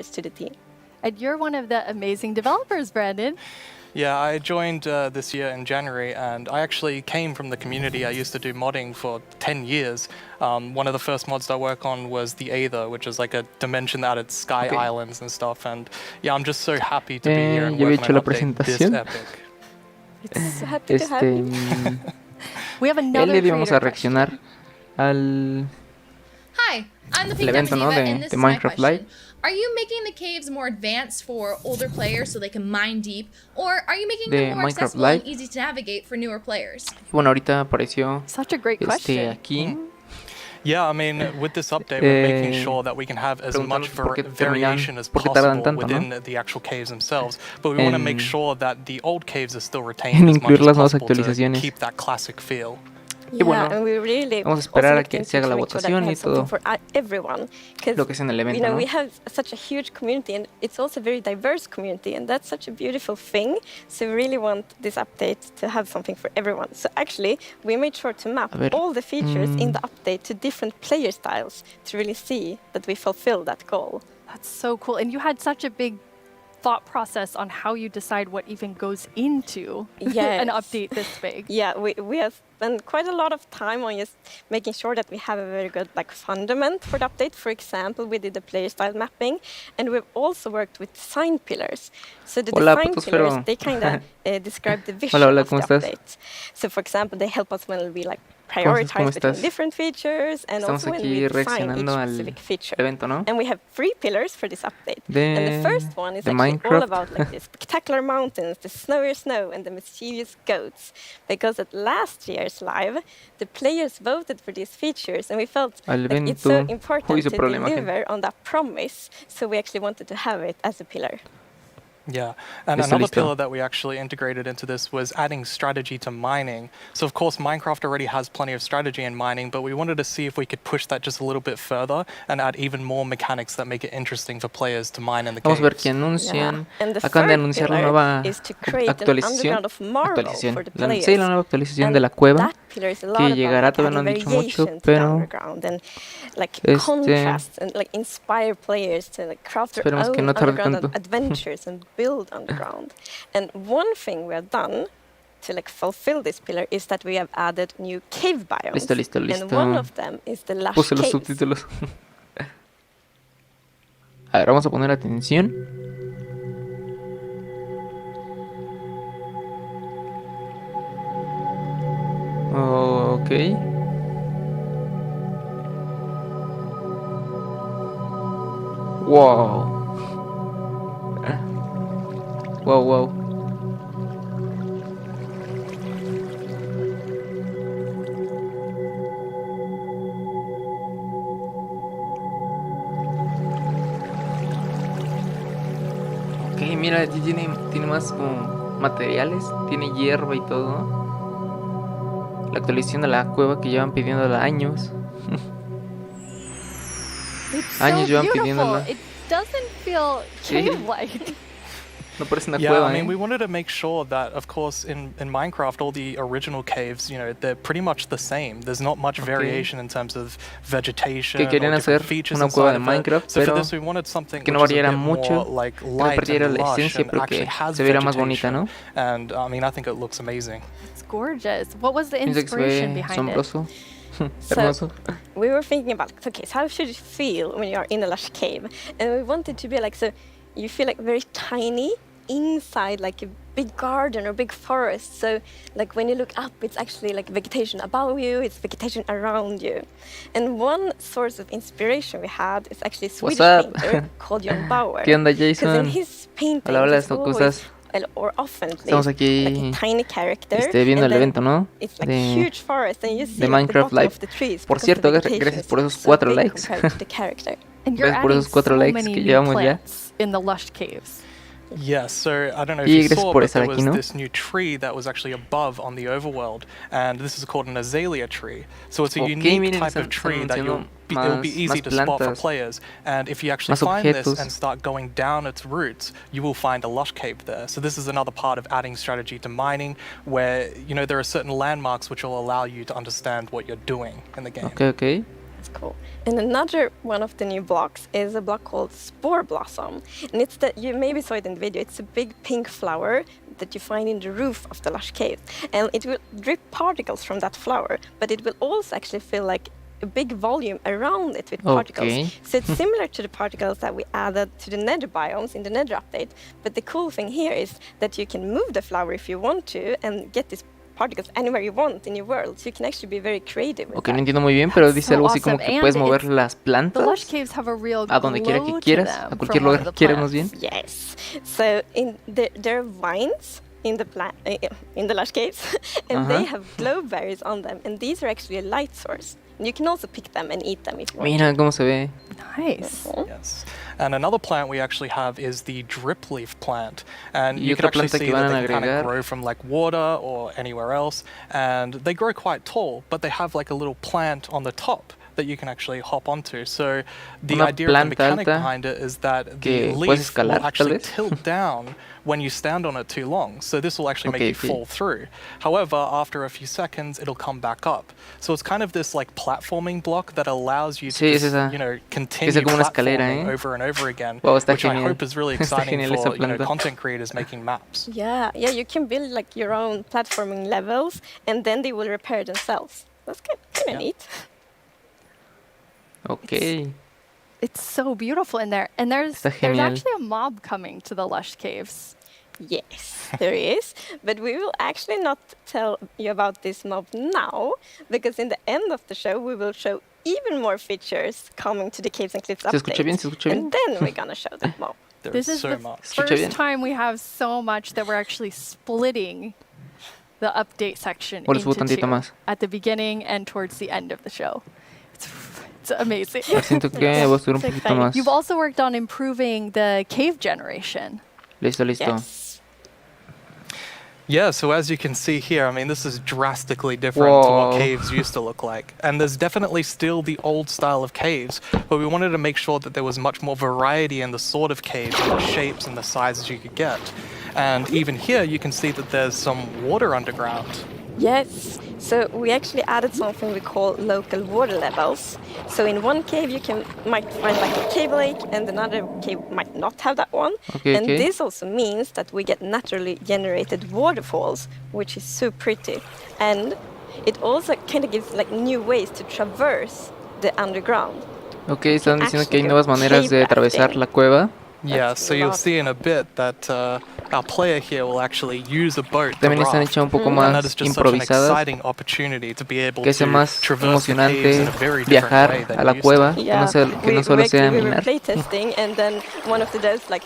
to the team. And you're one of the amazing developers, Brandon. Yeah, I joined this year in January, and I actually came from the community. I used to do modding for 10 years. One of the first mods I work on was the Aether, which is like a dimension that added sky islands and stuff. And yeah, I'm just so happy to be here and work on an update this epic. It's happy to have you. We have another Eli vamos a creator question. reaccionar al Hi, I'm the el Pink evento, ¿no? Diva, de and this is my Minecraft question. Live. Are you making the caves more advanced for older players so they can mine deep, or are you making De them more Minecraft accessible Live. and easy to navigate for newer players? Y bueno, ahorita apareció Such a great question. aquí. Yeah, I mean, with this update, we're making sure that we can have as much variation as possible within the actual caves themselves. But we want to make sure that the old caves are still retained as much as possible to keep that classic feel. Y bueno, and we really vamos a esperar a que also se haga la make sure that we votación y have something todo for everyone, lo que es en el evento, you know, ¿no? we have such a huge community, and it's also a very diverse community, and that's such a beautiful thing. So we really want this update to have something for everyone. So actually, we made sure to map all the features in the update to different player styles to really see that we fulfill that goal. That's so cool. And you had such a big thought process on how you decide what even goes into an update this big. Yeah, we have spent quite a lot of time on just making sure that we have a very good fundament for the update. For example, we did the player style mapping, and we've also worked with design pillars. So the design pillars, they kind of describe the vision of the update. So for example, they help us when we prioritize between different features, and also when we design each specific feature. And we have 3 pillars for this update. And the first one is actually all about the spectacular mountains, the snowy snow, and the mischievous goats. Because at last year's live, the players voted for these features, and we felt that it's so important to deliver on that promise. So we actually wanted to have it as a pillar. Yeah, and another pillar that we actually integrated into this was adding strategy to mining. So of course Minecraft already has plenty of strategy in mining, but we wanted to see if we could push that just a little bit further and add even more mechanics that make it interesting for players to mine in the caves. Vamos a ver qué anuncian. Acaban de anunciar la nueva actualización. Sí, la nueva actualización de la cueva, que llegará, todavía no han dicho mucho, pero esperemos que no tarde tanto. Build underground. And one thing we have done to fulfill this pillar is that we have added new cave biomes. Listo. And one of them is the lush Puse los caves. subtítulos. A ver, vamos a poner atención. Ok. Wow. Wow. Ok, mira, aquí tiene más como materiales, tiene hierba y todo. La actualización de la cueva que llevan pidiéndola años. Años llevan pidiéndola. It doesn't feel cave-like. No parece una yeah, cueva, I mean, we wanted to make sure that, of course, in Minecraft, all the original caves, you know, they're pretty much the same. There's not much variation in terms of vegetation or different features inside of it. So for this, we wanted something which is a bit more like light and lush and actually has vegetation. And I mean, I think it looks amazing. It's gorgeous. What was the inspiration behind it? So we were thinking about, okay, so how should it feel when you are in a lush cave? And we wanted to be so you feel very tiny inside a big garden or big forest. So when you look up, it's actually vegetation above you, it's vegetation around you. And one source of inspiration we had is actually a Swedish painter called John Bauer. ¿Qué onda, Jason? Because in his paintings, or often estamos aquí a tiny character, viendo el evento, ¿no? It's huge forest, and you see de Minecraft Live. Por cierto, gracias por esos 4 likes. Gracias por esos 4 likes que llevamos ya. In the lush caves. Yes, so I don't know if you saw, but there was this new tree that was actually above on the overworld, and this is called an azalea tree. So it's a unique type of tree that it'll be easy to spot for players, and if you actually find this and start going down its roots, you will find a lush cave there. So this is another part of adding strategy to mining, where, you know, there are certain landmarks which will allow you to understand what you're doing in the game. Okay. That's cool. And another one of the new blocks is a block called Spore Blossom. And it's that you maybe saw it in the video. It's a big pink flower that you find in the roof of the lush cave. And it will drip particles from that flower, but it will also actually fill like a big volume around it with particles. So it's similar to the particles that we added to the nether biomes in the nether update. But the cool thing here is that you can move the flower if you want to and get these particles anywhere you want in your world. So you can actually be very creative with no entiendo muy bien, pero dice algo así como que puedes mover las plantas a donde quiera que quieras, a cualquier lugar que quieras más bien. Yes. So there are vines in the lush caves, and they have glow berries on them, and these are actually a light source. And you can also pick them and eat them if you want. Mira cómo se ve. Nice. Yes. And another plant we actually have is the drip leaf plant. And you can actually see that they kind of grow from like water or anywhere else. And they grow quite tall, but they have like a little plant on the top that you can actually hop onto. So the idea of the mechanic behind it is that the leaf will actually tilt down when you stand on it too long. So this will actually make you fall through. However, after a few seconds, it'll come back up. So it's kind of this like platforming block that allows you to just, continue platforming over and over again, which I hope is really exciting for content creators making maps. Yeah, you can build like your own platforming levels, and then they will repair themselves. That's kind of neat. Okay. It's so beautiful in there. And there's actually a mob coming to the lush caves. Yes, there is. But we will actually not tell you about this mob now, because in the end of the show, we will show even more features coming to the Caves and Cliffs update. And then we're going to show that mob. This is the first time we have so much that we're actually splitting the update section into two, at the beginning and towards the end of the show. It's amazing. You've also worked on improving the cave generation. Listo. Yes. Yeah, so as you can see here, I mean, this is drastically different to what caves used to look like. And there's definitely still the old style of caves, but we wanted to make sure that there was much more variety in the sort of caves and the shapes and the sizes you could get. And even here, you can see that there's some water underground. Yes, so we actually added something we call local water levels. So in one cave you might find like a cave lake, and another cave might not have that one. And this also means that we get naturally generated waterfalls, which is so pretty. And it also kind of gives like new ways to traverse the underground. Okay, están diciendo que hay nuevas maneras de atravesar la cueva. Yeah, so you'll see in a bit that our player here will actually use a boat. También están hechas un poco más improvisadas, que es más emocionante viajar a la cueva, que no solo sea we were minar. playtesting, and then one of the devs like,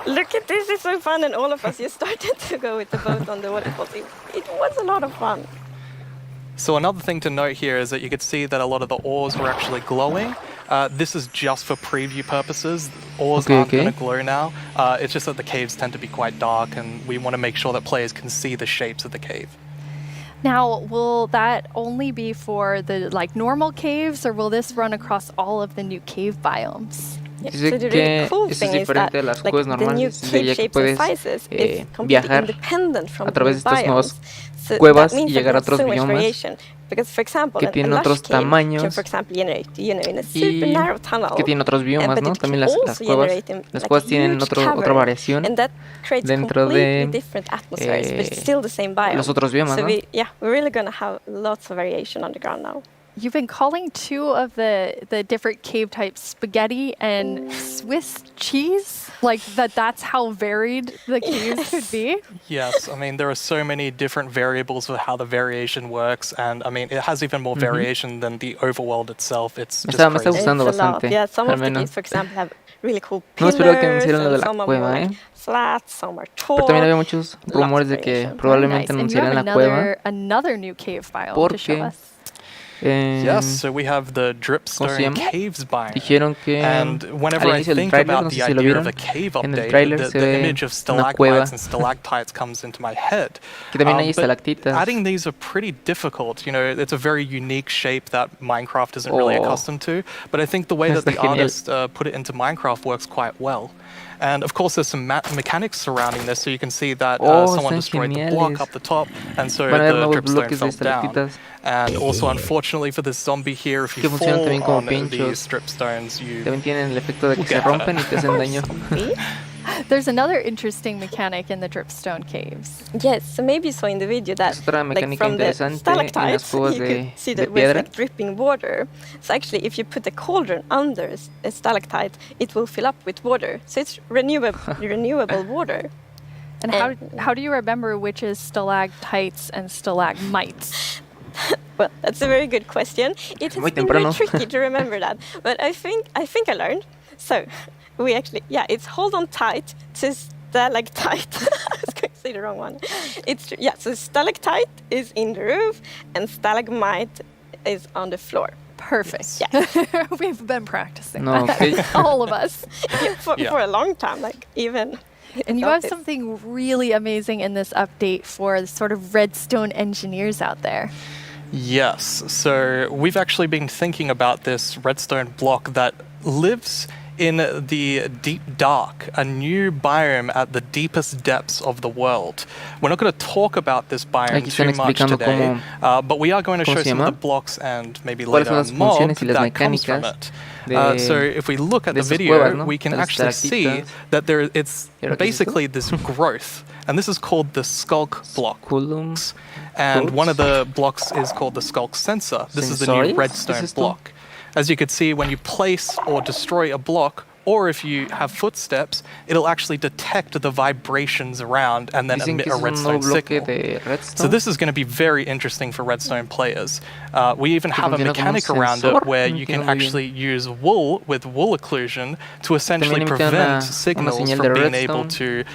look at this, it's so fun, and all of us just started to go with the boat on the waterfall. It was a lot of fun. So another thing to note here is that you could see that a lot of the ores were actually glowing. This is just for preview purposes. Ores aren't going to glow now. It's just that the caves tend to be quite dark, and we want to make sure that players can see the shapes of the cave. Now, will that only be for the like normal caves, or will this run across all of the new cave biomes? Yeah, so the really cool thing is that like, the new cave shapes and sizes is completely independent from the biomes. So cuevas that means y llegar a that there's otros so much biomas variation. Because, for example, que tienen otros tamaños can, for example, generate, in a super narrow tunnel, que tienen otros biomas, ¿no? También las cuevas tienen otra variación dentro de los otros biomas, ¿no? So we're really going to have lots of variation underground now. You've been calling two of the different cave types spaghetti and Swiss cheese? Like that's how varied the caves could be? Yes, I mean, there are so many different variables of how the variation works, and I mean, it has even more variation than the overworld itself. It's just me está gustando bastante. Yeah, some of the caves, for example, have really cool pillars, and some are more flat, some are tall. Pero también había muchos rumores de que probablemente anunciarán la cueva. Another new cave biome to show us. Yes, so we have the Dripstone Caves biome. Dijeron que and whenever I think about the idea of a cave update, the image of stalagmites and stalactites comes into my head. Que también hay estalactitas. Adding these are pretty difficult. You know, it's a very unique shape that Minecraft isn't really accustomed to. But I think the way that the artist put it into Minecraft works quite well. And of course, there's some mechanics surrounding this, so you can see that someone destroyed the block up the top, and so the dripstone fell down. And also, unfortunately for this zombie here, if you fall on these dripstones, you también tienen el efecto de que se rompen y te hacen daño. There's another interesting mechanic in the dripstone caves. Yes, so maybe you saw in the video that like from the stalactites you could see that with like dripping water. So actually, if you put a cauldron under a stalactite, it will fill up with water. So it's renewable water. And how do you remember which is stalactites and stalagmites? Well, that's a very good question. It has been very tricky to remember that, but I think I learned. So we actually, it's hold on tight to stalactite. I was going to say the wrong one. So stalactite is in the roof and stalagmite is on the floor. Perfect. Yeah. We've been practicing that, all of us. For a long time, like even. And you have something really amazing in this update for the sort of redstone engineers out there. Yes, so we've actually been thinking about this redstone block that lives in the deep dark, a new biome at the deepest depths of the world. We're not going to talk about this biome too much today, but we are going to show some of the blocks and maybe later on mob that comes from it. So if we look at the video, we can actually see that it's basically this growth, and this is called the skulk block. And one of the blocks is called the skulk sensor. This is the new redstone block. As you can see, when you place or destroy a block, or if you have footsteps, it'll actually detect the vibrations around and then emit a redstone signal. So this is going to be very interesting for redstone players. We even have a mechanic around it where you can actually use wool with wool occlusion to essentially prevent signals from being able to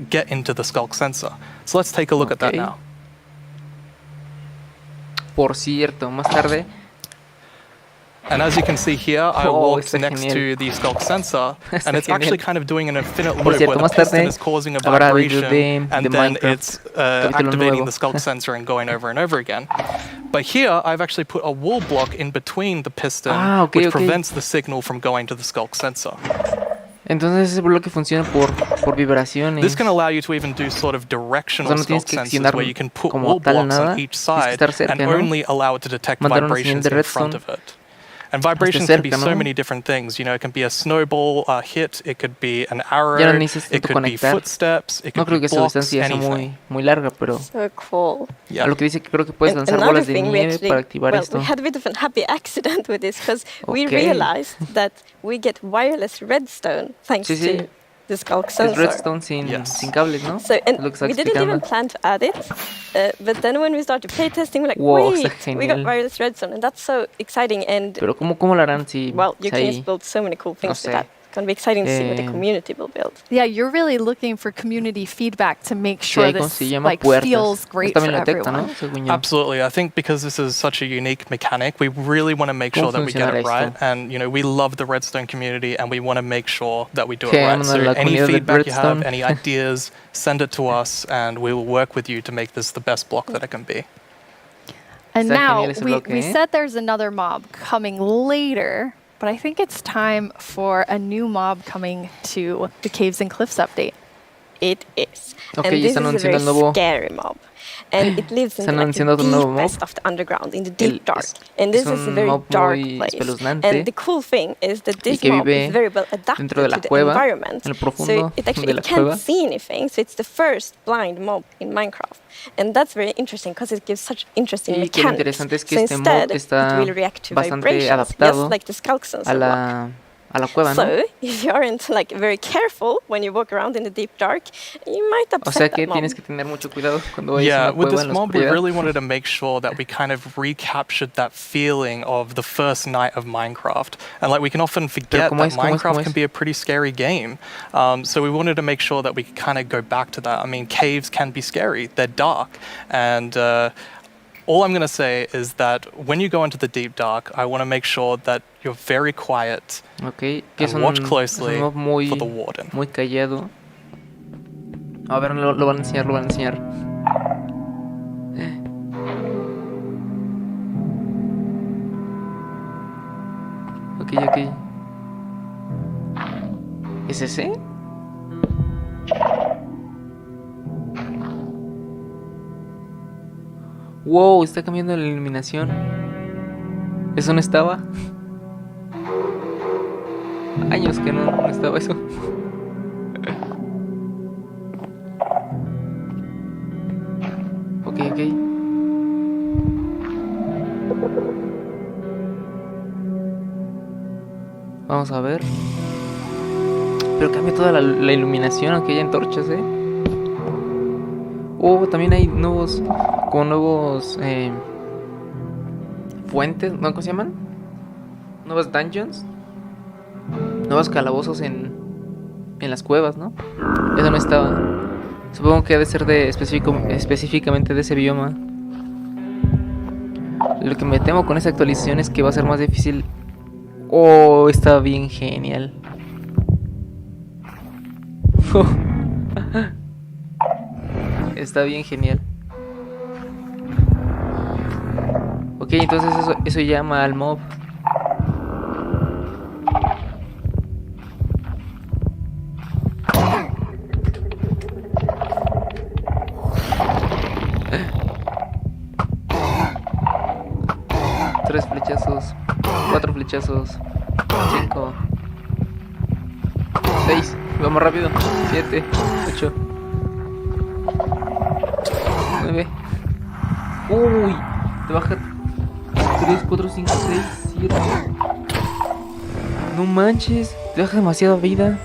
get into the skulk sensor. So let's take a look at that now. Por cierto, más tarde. And as you can see here, I walked next to the skulk sensor, and it's actually kind of doing an infinite loop where the piston is causing a vibration, and then it's activating the skulk sensor and going over and over again. But here, I've actually put a wool block in between the piston, which prevents the signal from going to the skulk sensor. Entonces ese bloque funciona por vibraciones. This can allow you to even do sort of directional skulk sensors where you can put wool blocks on each side and only allow it to detect vibrations in front of it. And vibrations can be so many different things. You know, it can be a snowball hit, it could be an arrow, it could be footsteps, it could be blocks, anything. Muy larga, pero so cool. A lo que dice que creo que puedes lanzar bolas de nieve para activar esto. We had a bit of a happy accident with this because we realized that we get wireless redstone thanks to the skulk sensor. Es redstone sin cables, ¿no? So, and we didn't even plan to add it, but then when we started playtesting, we're like, wait, we got wireless redstone, and that's so exciting. And pero ¿cómo lo harán si? Well, you can just build so many cool things with that. It's going to be exciting to see what the community will build. Yeah, you're really looking for community feedback to make sure this feels great for everyone. ¿No? Absolutely. I think because this is such a unique mechanic, we really want to make sure that we get it right. And, you know, we love the redstone community and we want to make sure that we do it right. So any feedback you have, any ideas, send it to us and we will work with you to make this the best block that it can be. And now, we said there's another mob coming later. But I think it's time for a new mob coming to the Caves and Cliffs update. It is. And this is a very scary mob. And it lives in the deepest of the underground, in the deep dark. And this is a very dark place. And the cool thing is that this mob is very well adapted to the environment. So it actually can't see anything. So it's the first blind mob in Minecraft. And that's very interesting because it gives such interesting mechanics. So instead, it will react to vibrations, just like the skulk sensor. A la cueva, ¿no? So, if you aren't like very careful when you walk around in the deep dark, you might upset that mob. Tienes que tener mucho cuidado cuando vayas a la cueva. With this mob, we really wanted to make sure that we kind of recaptured that feeling of the first night of Minecraft. And like we can often forget that Minecraft can be a pretty scary game. So we wanted to make sure that we could kind of go back to that. I mean, caves can be scary. They're dark. And all I'm going to say is that when you go into the deep dark, I want to make sure that you're very quiet and watch closely for the warden. Muy callado. A ver, lo van a enseñar, Ok. ¿Es ese? Wow, está cambiando la iluminación. ¿Eso no estaba? Años que no estaba eso. Ok. Vamos a ver. Pero cambia toda la iluminación, aunque haya antorchas, Oh, también hay nuevos fuentes, ¿no? ¿Cómo se llaman? Nuevos dungeons. Nuevos calabozos en las cuevas, ¿no? Eso no estaba. Supongo que ha de ser específicamente de ese bioma. Lo que me temo con esta actualización es que va a ser más difícil. Oh, está bien genial. Está bien genial. Ok, entonces eso llama al mob. Tres flechazos, 4 flechazos, 5, 6, vamos rápido, 7, 8, 9. Uy, te baja 3, 4, 5, 6, 7. No manches, te baja demasiada vida.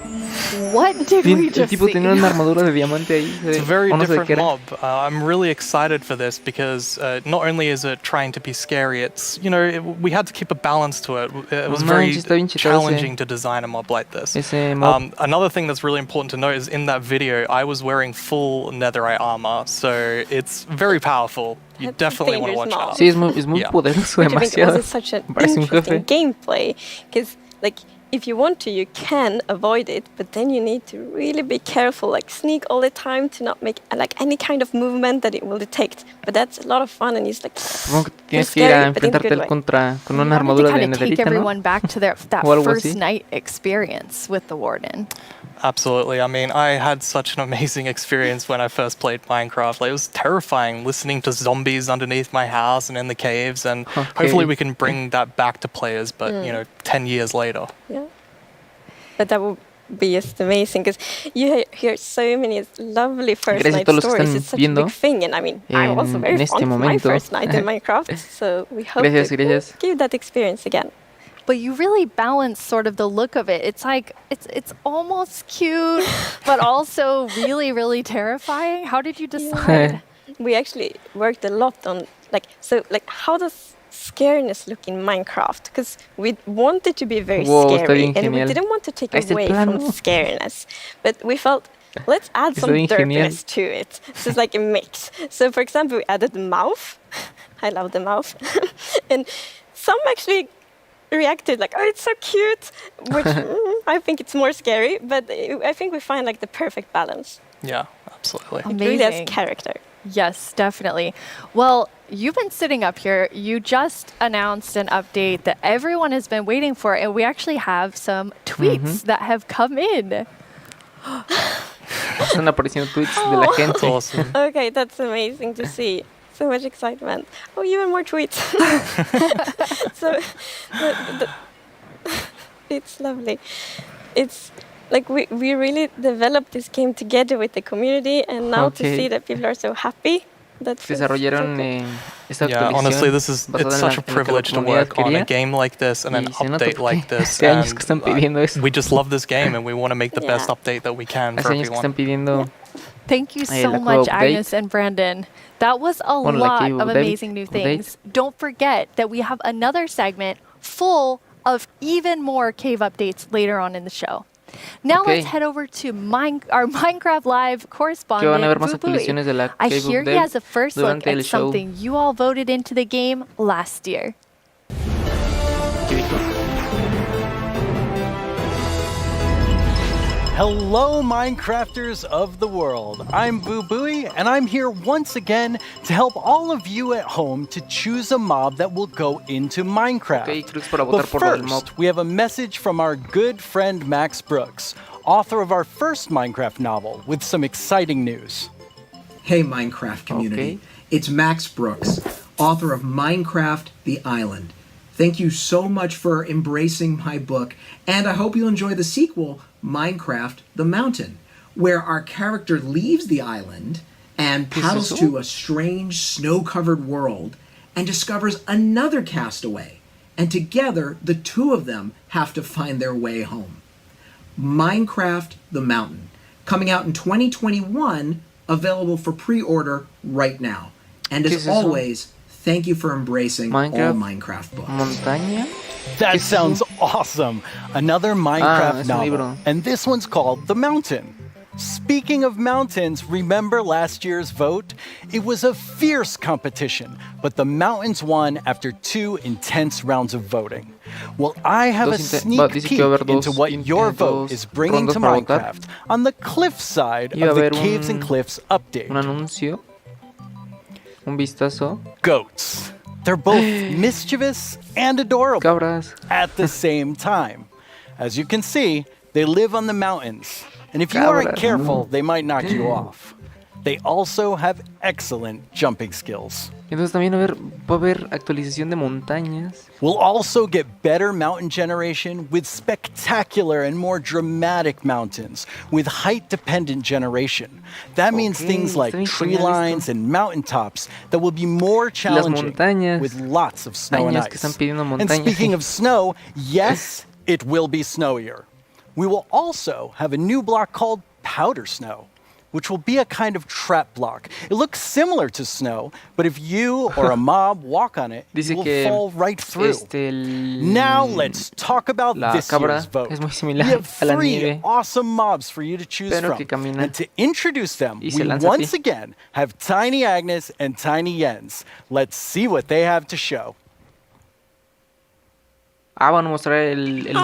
What did we just El tipo tenía una armadura de diamante ahí. It's a very different mob. I'm really excited for this because not only is it trying to be scary, it's, we had to keep a balance to it. It was very challenging to design a mob like this. Another thing that's really important to note is in that video, I was wearing full netherite armor, so it's very powerful. You definitely want to watch out. Sí, es muy poderoso, demasiado. It's such an interesting gameplay because, like, if you want to, you can avoid it, but then you need to really be careful, like sneak all the time to not make like any kind of movement that it will detect. But that's a lot of fun, and it's like tienes que ir a enfrentarte con una armadura de netherita, take everyone back to that first night experience with the Warden. Absolutely. I mean, I had such an amazing experience when I first played Minecraft. Like, it was terrifying listening to zombies underneath my house and in the caves, and hopefully we can bring that back to players, but 10 years later. Yeah. But that would be just amazing because you hear so many lovely first night stories. It's such a big thing, and I mean, I was very fond of my first night in Minecraft, so we hope to give that experience again. But you really balance sort of the look of it. It's like it's almost cute, but also really, really terrifying. How did you decide? We actually worked a lot on how does scariness look in Minecraft? Because we wanted to be very scary, and we didn't want to take away from scariness. But we felt, let's add some derpiness to it. So it's like a mix. So for example, we added the mouth. I love the mouth. And some actually reacted like, oh, it's so cute, which I think it's more scary, but I think we find like the perfect balance. Yeah, absolutely. It really has character. Yes, definitely. Well, you've been sitting up here. You just announced an update that everyone has been waiting for, and we actually have some tweets that have come in. Están apareciendo tweets de la gente. Awesome. Okay, that's amazing to see. So much excitement. Oh, even more tweets. So it's lovely. It's like we really developed this game together with the community, and now to see that people are so happy. Desarrollaron esta actualización. Yeah, honestly, it's such a privilege to work on a game like this and an update like this. And we just love this game, and we want to make the best update that we can for everyone. Thank you so much, Agnes and Brandon. That was a lot of amazing new things. Don't forget that we have another segment full of even more cave updates later on in the show. Now let's head over to our Minecraft Live correspondent, Boo. I hear he has a first look at something you all voted into the game last year. Hello, Minecrafters of the world. I'm Boo Booey, and I'm here once again to help all of you at home to choose a mob that will go into Minecraft. But first, we have a message from our good friend Max Brooks. author of our first Minecraft novel, with some exciting news. Hey Minecraft community, it's Max Brooks, author of Minecraft The Island. Thank you so much for embracing my book, and I hope you'll enjoy the sequel, Minecraft The Mountain, where our character leaves the island and paddles to a strange snow-covered world and discovers another castaway, and together the two of them have to find their way home. Minecraft The Mountain, coming out in 2021, available for pre-order right now. And as always, thank you for embracing all Minecraft books. Montaña? That sounds awesome! Another Minecraft novel, and this one's called The Mountain. Speaking of mountains, remember last year's vote? It was a fierce competition, but the mountains won after 2 intense rounds of voting. Well, I have a sneak peek into what your vote is bringing to Minecraft on the cliff side of the Caves and Cliffs update. Un anuncio. Un vistazo. Goats. They're both mischievous and adorable Cabras. at the same time. As you can see, they live on the mountains. And if you aren't careful, they might knock you off. They also have excellent jumping skills. Entonces también va a haber actualización de montañas. We'll also get better mountain generation with spectacular and more dramatic mountains with height-dependent generation. That means things like tree lines and mountaintops that will be more challenging with lots of snow and ice. And speaking of snow, yes, it will be snowier. We will also have a new block called Powder Snow, which will be a kind of trap block. It looks similar to snow, but if you or a mob walk on it, it will fall right through. Now let's talk about this year's vote. We have 3 awesome mobs for you to choose from. And to introduce them, we once again have Tiny Agnes and Tiny Jens. Let's see what they have to show. Van a mostrar el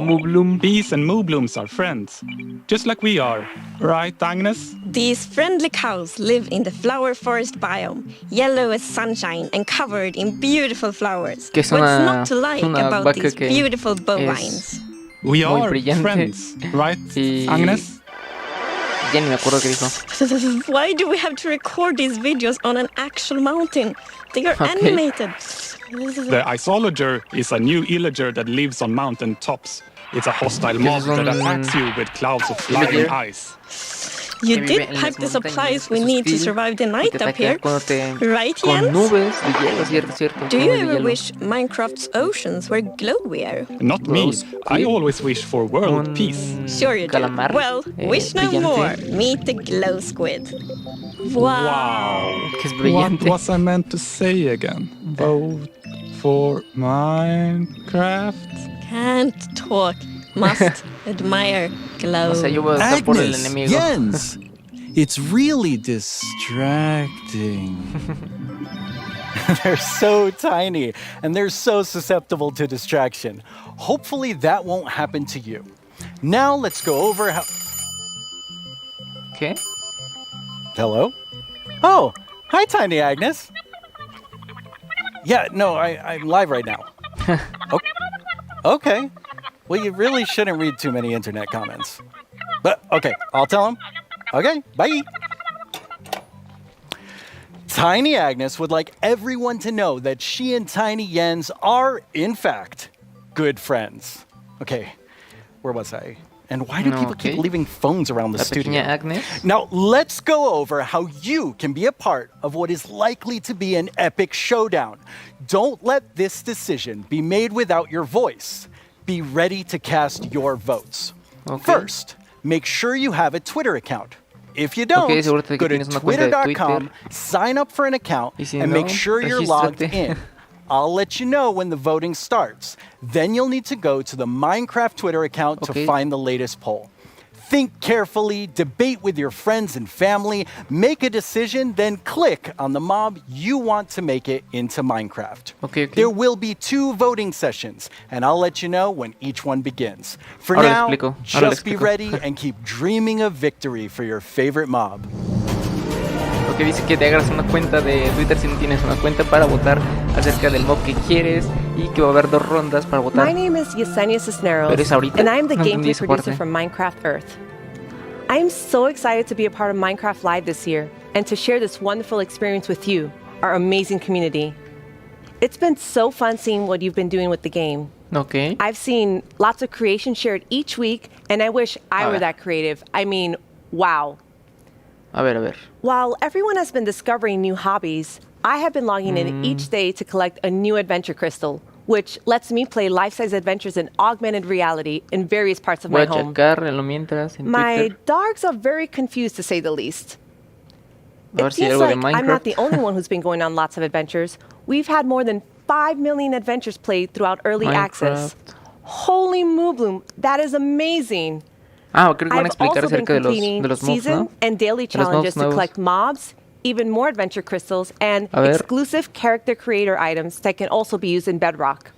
Moobloom. Bees and Mooblooms are friends, just like we are. Right, Agnes? These friendly cows live in the flower forest biome, yellow as sunshine and covered in beautiful flowers. What's not to like about these beautiful bovines? We are friends, right, Agnes? Ya ni me acuerdo qué dijo. Why do we have to record these videos on an actual mountain? They are animated. The Isolager is a new illager that lives on mountain tops. It's a hostile mob that attacks you with clouds of flying ice. You did pack the supplies we need to survive the night up here, right, Jens? Do you ever wish Minecraft's oceans were glowier? Not me. I always wish for world peace. Sure you do. Well, wish no more. Meet the glow squid. Wow. What was I meant to say again? Vote for Minecraft? Can't talk. Must admire glow. Agnes, Jens, it's really distracting. They're so tiny, and they're so susceptible to distraction. Hopefully that won't happen to you. Now let's go over how... Okay. Hello? Oh, hi, Tiny Agnes. Yeah, no, I'm live right now. Okay. Well, you really shouldn't read too many internet comments. But, okay, I'll tell them. Okay, bye. Tiny Agnes would like everyone to know that she and Tiny Jens are, in fact, good friends. Okay, where was I? And why do people keep leaving phones around the studio? Now, let's go over how you can be a part of what is likely to be an epic showdown. Don't let this decision be made without your voice. Be ready to cast your votes. First, make sure you have a Twitter account. If you don't, go to twitter.com, sign up for an account, and make sure you're logged in. I'll let you know when the voting starts. Then you'll need to go to the Minecraft Twitter account to find the latest poll. Think carefully, debate with your friends and family, make a decision, then click on the mob you want to make it into Minecraft. There will be 2 voting sessions, and I'll let you know when each one begins. For now, just be ready and keep dreaming of victory for your favorite mob. Porque dice que te hagas una cuenta de Twitter si no tienes una cuenta para votar acerca del mob que quieres y que va a haber 2 rondas para votar. My name is Yesenia Cisneros, Pero es ahorita. and I am the No gameplay entendí producer from Minecraft Earth. I am so excited to be a part of Minecraft Live this year and to share this wonderful experience with you, our amazing community. It's been so fun seeing what you've been doing with the game. Okay. I've seen lots of creation shared each week, and I wish I were that creative. I mean, wow. A ver. While everyone has been discovering new hobbies, I have been logging in each day to collect a new adventure crystal, which lets me play life-size adventures in augmented reality in various parts of my home. My dogs are very confused, to say the least. It seems like I'm not the only one who's been going on lots of adventures. We've had more than 5 million adventures played throughout early access. Holy Moobloom, that is amazing. Creo que van a I've explicar also been acerca de completing los mobs, season ¿no? and daily challenges to collect mobs, even more adventure crystals, and exclusive character creator items that can also be used in Bedrock.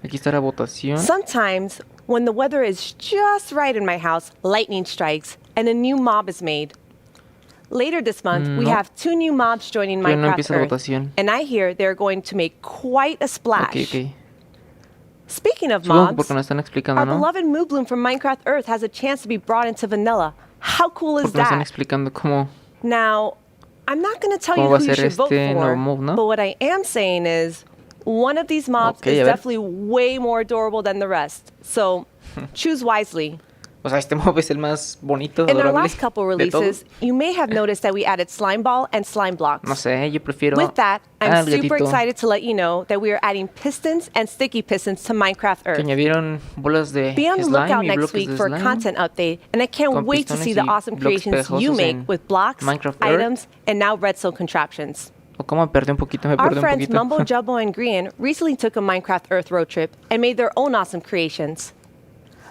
Aquí está la votación. Sometimes, when the weather is just right in my house, lightning strikes and a new mob is made. Later this month, we have 2 new mobs joining Minecraft Earth, and I hear they're going to make quite a splash. Okay. Speaking of mobs, our beloved Moobloom from Minecraft Earth has a chance to be brought into vanilla. How cool is that? Now, I'm not going to tell you who you should vote for, but what I am saying is one of these mobs is definitely way more adorable than the rest. So, choose wisely. O sea, este mob es el más bonito, In our last couple releases, you may have noticed that we added slime ball and slime blocks. No sé, yo prefiero With that, I'm super excited to let you know that we are adding pistons and sticky pistons to Minecraft Earth. Que añadieron bolas de Be on the slime lookout y next week for a content update, and I can't wait to see the awesome creations you make with blocks, items, and now redstone contraptions. Our friends Mumbo, Jumbo, and Grian recently took a Minecraft Earth road trip and made their own awesome creations.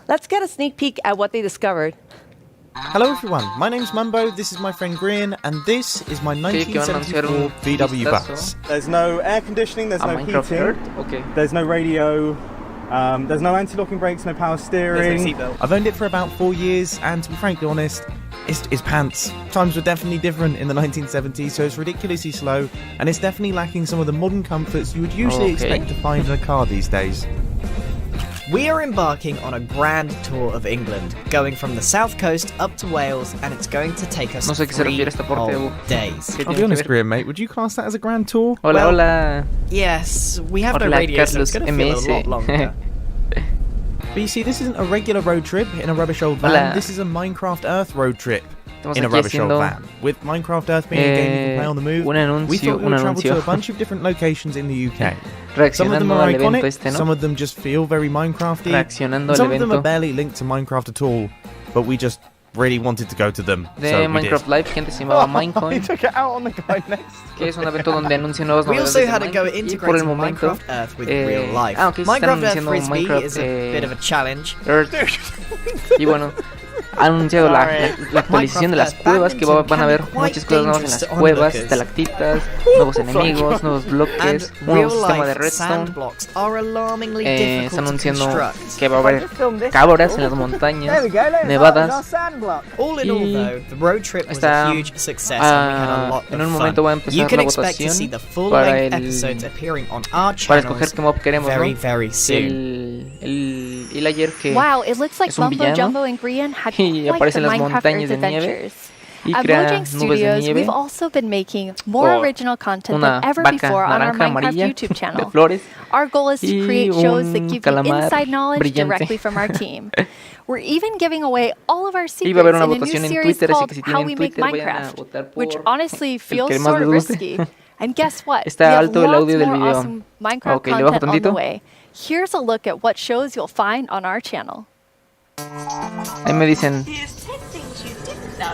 Let's get a sneak peek at what they discovered. Hello everyone, my name's Mumbo, this is my friend Grian, and this is my 1974 VW bus. There's no air conditioning, there's no heating, there's no radio, there's no anti-locking brakes, no power steering. I've owned it for about 4 years, and to be frankly honest, it's pants. Times were definitely different in the 1970s, so it's ridiculously slow, and it's definitely lacking some of the modern comforts you would usually expect to find in a car these days. We are embarking on a grand tour of England, going from the south coast up to Wales, and it's going to take us 3 whole days. I'll be honest, Grian, mate, would you class that as a grand tour? Hola. Yes, we have no radio, so it's going to feel a lot longer. But you see, this isn't a regular road trip in a rubbish old van, this is a Minecraft Earth road trip in a rubbish old van. With Minecraft Earth being a game you can play on the move, we thought we would travel to a bunch of different locations in the UK. Some of them are iconic, some of them just feel very Minecrafty, and some of them are barely linked to Minecraft at all, but we just really wanted to go to them, so we Minecraft Live, gente, se llamaba MINECON. He took it out on the guy next. Que es un evento donde anuncian nuevas We novedades also de had to go Minecraft, y integrate por el momento, Minecraft Earth with real life. Minecraft Earth Frisbee is a bit of a challenge. Y bueno, ha anunciado la actualización de las cuevas, que van a haber muchas cosas nuevas en las cuevas, estalactitas, nuevos enemigos, nuevos bloques, un nuevo sistema de redstone. Están anunciando que va a haber cabras en las montañas, nevadas. Y está, en un momento va a empezar la votación para escoger qué mob queremos, ¿no? El ayer que es un villano y aparece en las montañas de nieve y crea nubes de nieve, we've also been making more original content than ever before on our Minecraft YouTube channel. Our goal is to create shows that give you inside knowledge directly from our team. We're even giving away all of our secrets in a new series called How We Make Minecraft, which honestly feels sort of risky. And guess what? We have lots more awesome Minecraft content on the way. Here's a look at what shows you'll find on our channel. Ahí me dicen,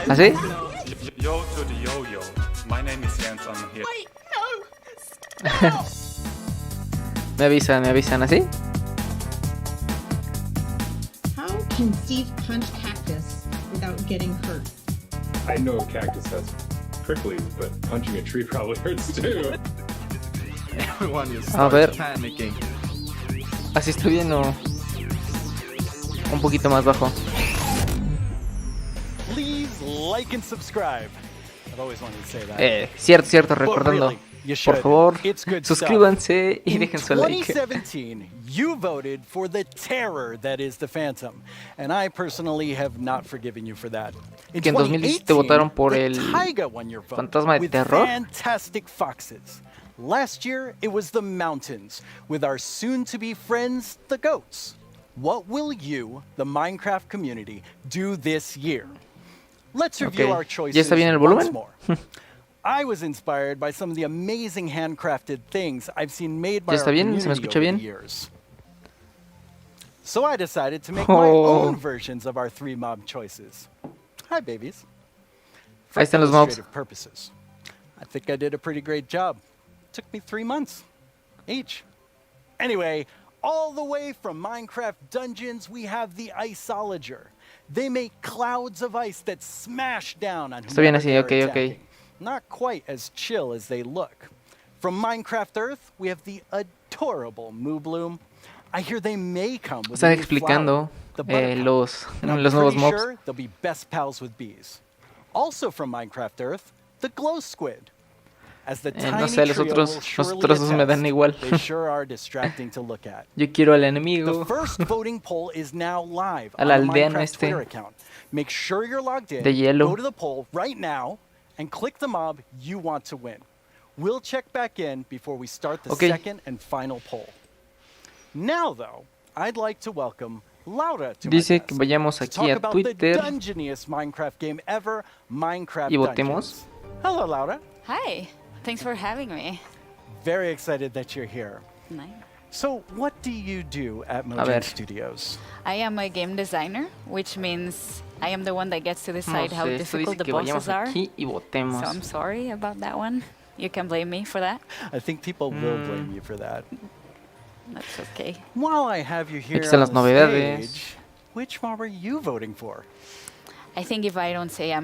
¿así? Yo to the yo-yo. My name is Jens, I'm here. Wait, no! me avisan, ¿así? How can Steve punch cactus without getting hurt? I know a cactus has pricklies, but punching a tree probably hurts too. Everyone is panicking. ¿Así está bien o un poquito más bajo? Please like and subscribe. Cierto, recordando. Por favor, suscríbanse y dejen su like. 2017, you voted for the terror that is the Phantom, and I personally have not forgiven you for that. Que en 2017 votaron por el fantasma de terror. Fantastic foxes. Last year, it was the mountains, with our soon-to-be friends, the goats. What will you, the Minecraft community, do this year? Let's review our choices ¿Ya está bien el volumen? once more. I was inspired by some of the amazing handcrafted things I've seen made by our community over the years. So I decided to make my own versions of our 3 mob choices. Hi, babies. For illustrative purposes, I think I did a pretty great job. Took me 3 months each. Anyway, all the way from Minecraft Dungeons, we have the Iceologer. They make clouds of ice that smash down on whoever they're attacking. Not quite as chill as they look. From Minecraft Earth, we have the adorable Moo Bloom. I hear they may come with Están explicando los nuevos mobs. Sure they'll be best pals with bees. Also from Minecraft Earth, the Glow Squid. As the tiny no sé, los otros dos me dan igual. They sure are distracting to look at. Yo quiero al enemigo. The first voting poll is now live al on the aldeano Minecraft Twitter account. Make sure you're logged in. De hielo. Go to the poll right now and click the mob you want to win. We'll check back in before we start the second and final poll. Now, though, I'd like to welcome Laura to Dice que vayamos aquí a Twitter Minecraft game ever, Minecraft y votemos. Hello, Laura. Hi. Thanks for having me. Very excited that you're here. Nice. So, what do you do at Mojang Studios? I am a game designer, which means I am the one that gets to decide how difficult the bosses are. So I'm sorry about that one. You can blame me for that. I think people will blame you for that. That's okay. While I have you here on the stage, which mob are you voting for? I think if I don't say I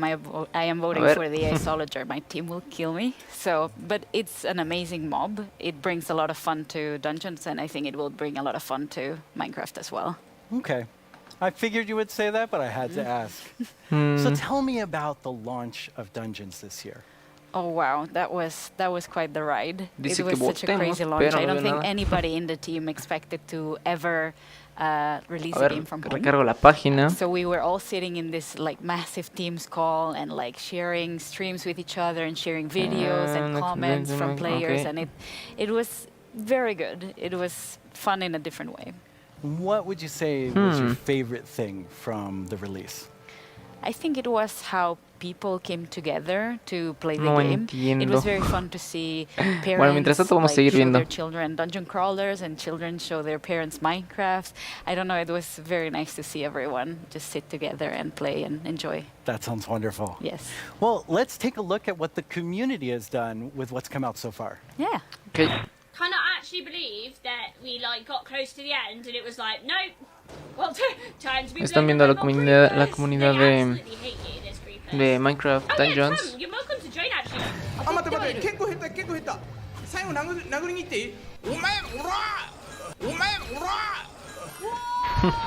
am voting for the Iceologer, my team will kill me. So, but it's an amazing mob. It brings a lot of fun to Dungeons, and I think it will bring a lot of fun to Minecraft as well. Okay. I figured you would say that, but I had to ask. So tell me about the launch of Dungeons this year. Oh wow, that was quite the ride. It was such a crazy launch. I don't think anybody in the team expected to ever release a game from home. Recargo la página. So we were all sitting in this like massive Teams call and like sharing streams with each other and sharing videos and comments from players, and it was very good. It was fun in a different way. What would you say was your favorite thing from the release? I think it was how people came together to play the game. It was very fun to see parents show their children dungeon crawlers and children show their parents Minecraft. I don't know, it was very nice to see everyone just sit together and play and enjoy. That sounds wonderful. Yes. Well, let's take a look at what the community has done with what's come out so far. Yeah. Okay. Cannot actually believe that we like got close to the end and it was like, nope. Well, time to be Están viendo la comunidad de Minecraft Dungeons. You're welcome to join actually.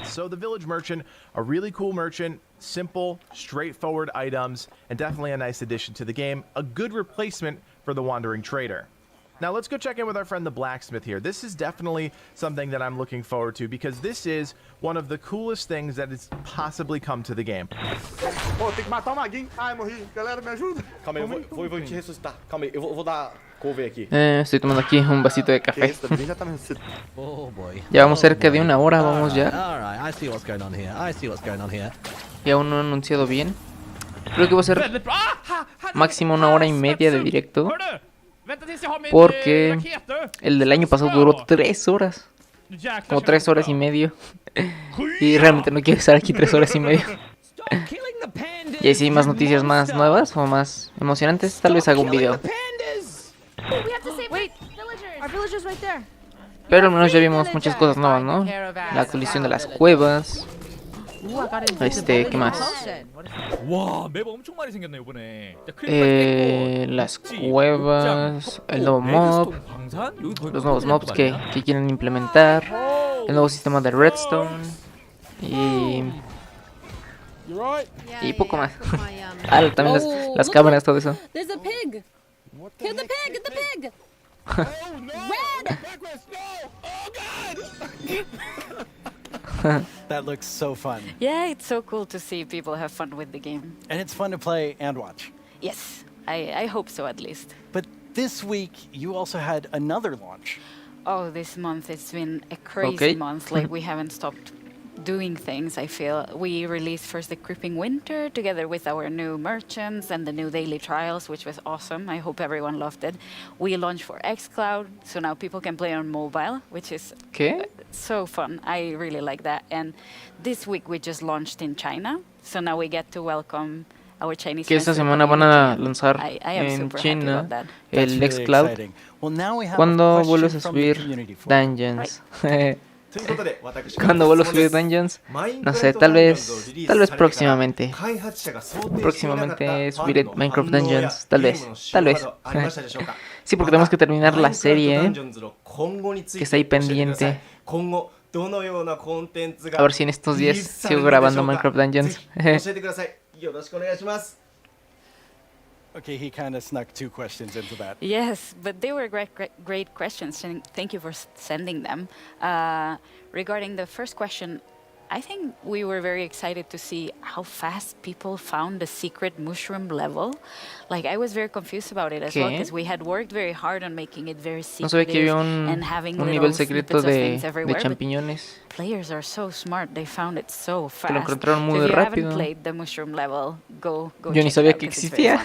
So the village merchant, a really cool merchant, simple, straightforward items, and definitely a nice addition to the game, a good replacement for the wandering trader. Now let's go check in with our friend the blacksmith here. This is definitely something that I'm looking forward to because this is one of the coolest things that has possibly come to the game. Oh, tem que matar o maguinho. Ai, morri. Galera, me ajuda. Calma aí, eu vou te ressuscitar. Calma aí, eu vou dar couve aqui. Estoy tomando aquí un vasito de café. Ya vamos cerca de una hora, vamos ya. Y aún no he anunciado bien. Creo que va a ser máximo 1 hora y media de directo. Porque el del año pasado duró 3 horas. Como 3 horas y medio. Y realmente no quiero estar aquí 3 horas y medio. Y si hay más noticias más nuevas o más emocionantes, tal vez haga un video. Pero al menos ya vimos muchas cosas nuevas, ¿no? La actualización de las cuevas. ¿Qué más? Las cuevas, el nuevo mob, los nuevos mobs que quieren implementar, el nuevo sistema de redstone y Y poco más. También las cámaras, todo eso. There's a pig. Get the pig. Get the pig. Red. That looks so fun. Yeah, it's so cool to see people have fun with the game. And it's fun to play and watch. Yes, I hope so at least. But this week, you also had another launch. Oh, this month it's been a crazy month. Like we haven't stopped doing things, I feel. We released first the Creeping Winter together with our new merchants and the new daily trials, which was awesome. I hope everyone loved it. We launched for xCloud, so now people can play on mobile, which is so fun. I really like that. And this week we just launched in China, so now we get to welcome our Chinese que esta semana van a lanzar en China el xCloud. ¿Cuándo vuelves a subir Dungeons? ¿Cuándo vuelvo a subir Dungeons? No sé, tal vez próximamente. Próximamente subiré Minecraft Dungeons, tal vez. Sí, porque tenemos que terminar la serie, que está ahí pendiente. A ver si en estos días sigo grabando Minecraft Dungeons. Okay, he kind of snuck 2 questions into that. Yes, but they were great questions, and thank you for sending them. Regarding the first question, I think we were very excited to see how fast people found the secret mushroom level. Like, I was very confused about it as well, because we had worked very hard on making it very secretive and having little snippets of things everywhere. Champiñones. Players are so smart; they found it so fast. Lo encontraron muy so if you rápido. haven't played the mushroom level, go Yo ni sabía que existía.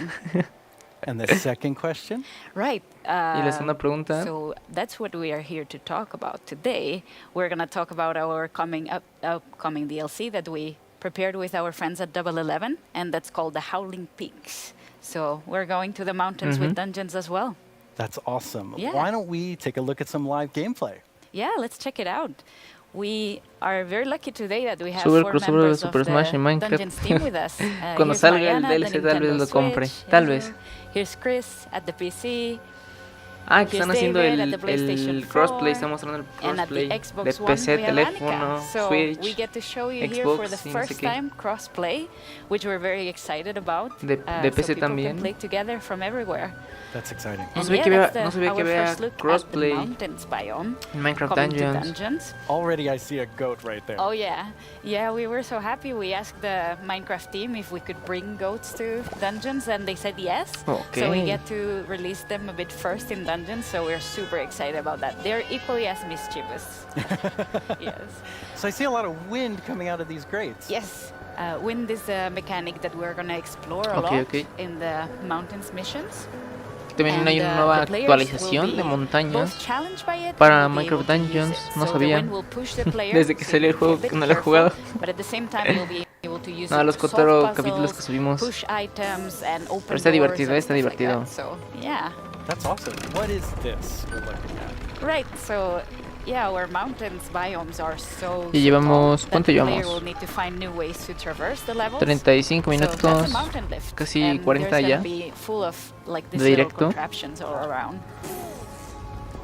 And the second question? Right. Y la segunda pregunta. So that's what we are here to talk about today. We're going to talk about our upcoming DLC that we prepared with our friends at Double 11, and that's called the Howling Peaks. So we're going to the mountains with dungeons as well. That's awesome. Yeah. Why don't we take a look at some live gameplay? Yeah, let's check it out. We are very lucky today that we have 4 members of the Dungeons team with us. Cuando salga el DLC tal vez lo compre, tal vez. Here's Chris at the PC. Que están haciendo el crossplay, están mostrando el crossplay de PC, teléfono, Switch, we get to show you Xbox, here for the first time crossplay, which we're very excited about. De PC so también. Can play together from everywhere. That's exciting. No sabía que vea crossplay en Minecraft Dungeons. Already I see a goat right there. Oh yeah. Yeah, we were so happy. We asked the Minecraft team if we could bring goats to Dungeons, and they said yes. Okay. So we get to release them a bit first in Dungeons, so we're super excited about that. They're equally as mischievous. Yes. So I see a lot of wind coming out of these grates. Yes. Wind is a mechanic that we're going to explore a lot in the mountains missions. También hay una nueva actualización de montañas para Minecraft Dungeons, no sabía. Desde que salió el juego que no lo he jugado. No, los 4 capítulos que subimos. Pero está divertido, That's awesome. What is this we're looking at? Right, so yeah, our mountains biomes are so y llevamos, ¿cuánto llevamos? 35 minutos, casi 40 ya de directo.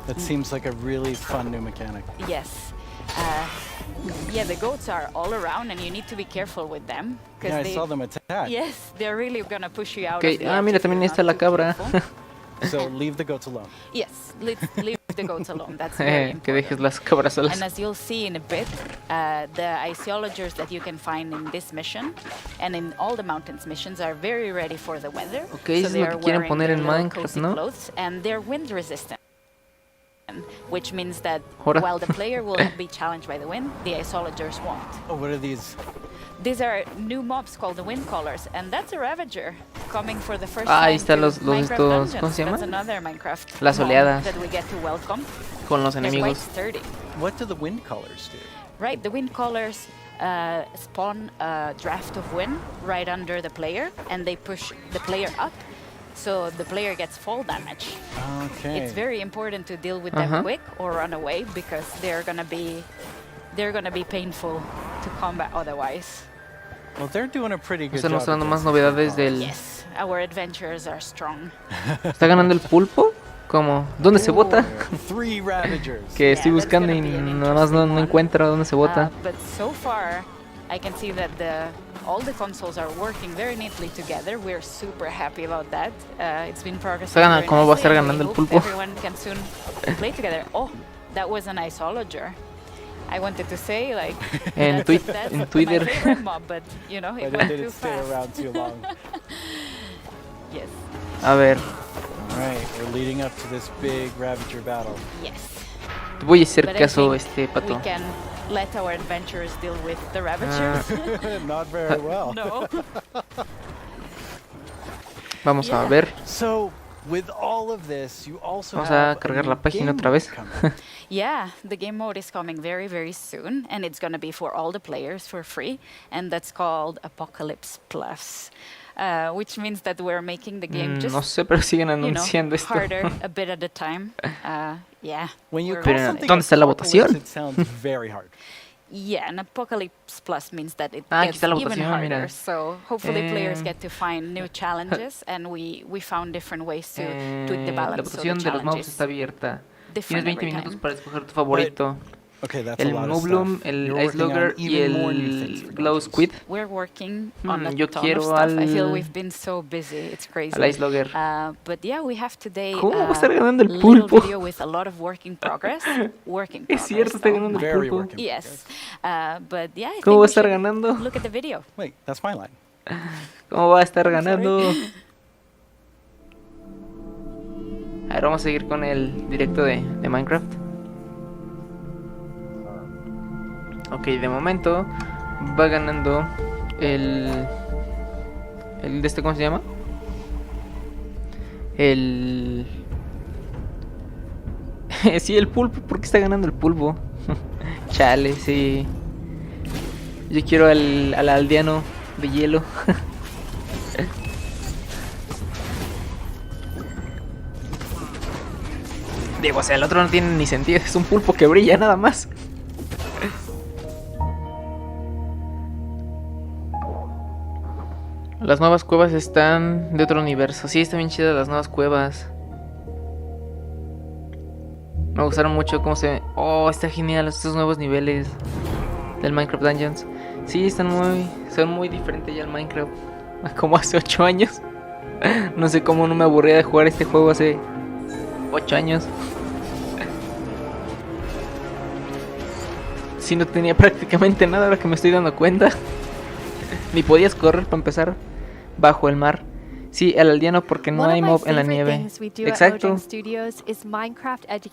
That seems like a really fun new mechanic. Yes. Yeah, the goats are all around, and you need to be careful with them. Yeah, I saw them attack. Yes, they're really gonna push you out. Okay. Mira, también está la cabra. So leave the goats alone. Yes, leave the goats alone. That's very important. Que dejes las cabras solas. And as you'll see in a bit, the iceologers that you can find in this mission and in all the mountains missions are very ready for the weather. Okay, so they es lo que quieren poner en Minecraft, ¿no? Clothes, and they're wind resistant, which means that while the player will be challenged by the wind, the iceologers won't. Oh, what are these? These are new mobs called the wind callers, and that's a Ravager coming for the first ahí time están los estos, ¿cómo se llaman? That's another Minecraft las oleadas that we get to welcome. Con los enemigos. What do the wind callers do? Right, the wind callers spawn a draft of wind right under the player, and they push the player up, so the player gets fall damage. Okay. It's very important to deal with them quick or run away, because they're gonna be painful to combat otherwise. Well, they're doing a pretty good Están job. mostrando más novedades del. Yes, our adventurers are strong. ¿Está ganando el pulpo? ¿Cómo? ¿Dónde se bota? 3 Ravagers. Que estoy buscando y nada más no encuentro dónde se bota. But so far, I can see that all the consoles are working very neatly together. We're super happy about that. It's been progressing very nicely. ¿Cómo va a estar ganando el pulpo? Everyone can soon play together. Oh, that was an isologer. I wanted to say, like, that's my favorite mob, but, you know, it went too fast. Stay around too long. Yes. A ver. All right, we're leading up to this big Ravager battle. Yes. Te voy a hacer caso, Pato. We can let our adventurers deal with the Ravagers. Not very well. No. Vamos a ver. So, with all of this, you also Vamos a cargar la página otra vez. Yeah, the game mode is coming very, very soon, and it's going to be for all the players for free, and that's called Apocalypse Plus. Which means that we're making the game just, no sé, pero siguen anunciando esto. harder a bit at a time. Yeah. When you call something ¿dónde está la votación? It sounds very hard. Yeah, and Apocalypse Plus means that it gets even harder. Mira. So hopefully players get to find new challenges, and we found different ways to tweak the balance. La votación de los mobs está abierta. Tienes 20 minutos para escoger tu favorito. El Moblum, el Ice Logger y el Glow Squid. We're working on a Yo ton quiero of stuff. al... I feel we've been so busy. It's crazy. Al Ice Logger. But yeah, we have today ¿Cómo va a estar ganando el pulpo? video with a lot of work in progress. Es cierto, está ganando el pulpo. Yes. But yeah, I ¿Cómo va a think estar ganando? look at the video. Wait, that's my line. ¿Cómo va a estar ganando? A ver, vamos a seguir con el directo de Minecraft. Ok, de momento va ganando el de este, ¿cómo se llama? Sí, el pulpo. ¿Por qué está ganando el pulpo? Chale, sí. Yo quiero al aldeano de hielo. Digo, o sea, el otro no tiene ni sentido. Es un pulpo que brilla nada más. Las nuevas cuevas están de otro universo. Sí, están bien chidas las nuevas cuevas. Me gustaron mucho cómo se... Oh, está genial estos nuevos niveles del Minecraft Dungeons. Sí, son muy diferentes ya al Minecraft. Como hace 8 años. No sé cómo no me aburría de jugar este juego hace 8 años. Sí, no tenía prácticamente nada ahora que me estoy dando cuenta. Ni podías correr para empezar bajo el mar. Sí, el aldeano porque no hay mob en la nieve. Exacto.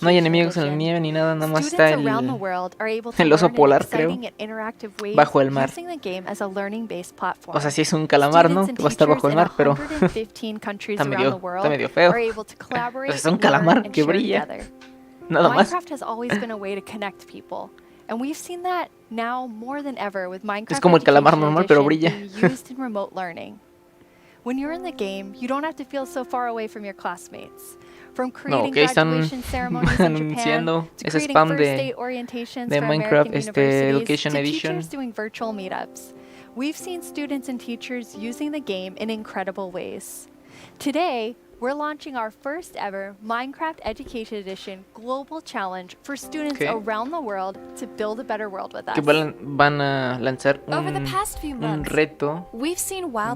No hay enemigos en la nieve ni nada, nada más está el oso polar, creo, bajo el mar. O sea, sí es un calamar, ¿no? Que va a estar bajo el mar, pero está medio feo. O sea, es un calamar que brilla. Nada más. And we've seen that now more than ever with Minecraft. Es como el calamar normal, pero brilla. Used in remote learning. When you're in the game, you don't have to feel so far away from your classmates. From creating graduation ceremonies in Japan to creating first date orientations for Minecraft, American universities Education to Edition. teachers doing virtual meetups. We've seen students and teachers using the game in incredible ways. Today, we're launching our first ever Minecraft Education Edition Global Challenge for students around the world to build a better world with us. Que van a lanzar un reto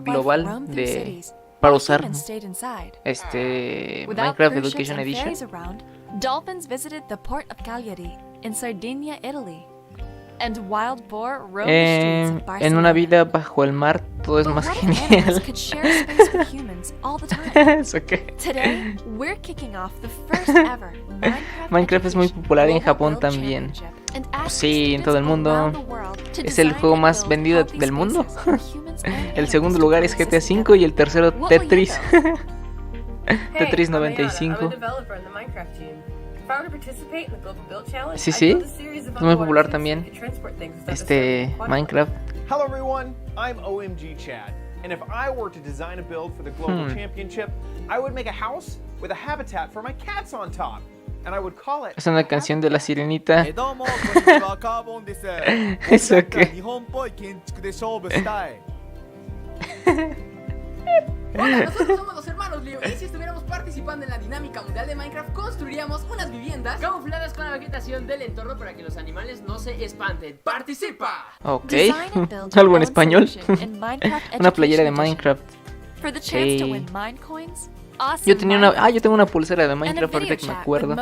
global para usar Minecraft Education Edition. Dolphins visited the port of Cagliari in Sardinia, Italy. And wild boar roamed the streets of Barcelona. En una vida bajo el mar todo es más genial. ¿Eso qué? Today, we're kicking off the first ever Minecraft es muy popular en Japón también. Pues sí, en todo el mundo. Es el juego más vendido del mundo. El segundo lugar es GTA V y el tercero Tetris. Tetris 95. Sí, sí, es muy popular también Minecraft. Hello everyone, I'm OMG Chad, and if I were to design a build for the Global Championship, I would make a house with a habitat for my cats on top, and I would call it... Es una canción de la sirenita. ¿Eso qué? Hola, nosotros somos los hermanos somos Liu y si estuviéramos participando en la dinámica mundial de Minecraft, construiríamos unas viviendas camufladas con la vegetación del entorno para que los animales no se espanten. ¡Participa! Ok, algo en español. Una playera de Minecraft. Okay. Yo tengo una pulsera de Minecraft ahorita que me acuerdo.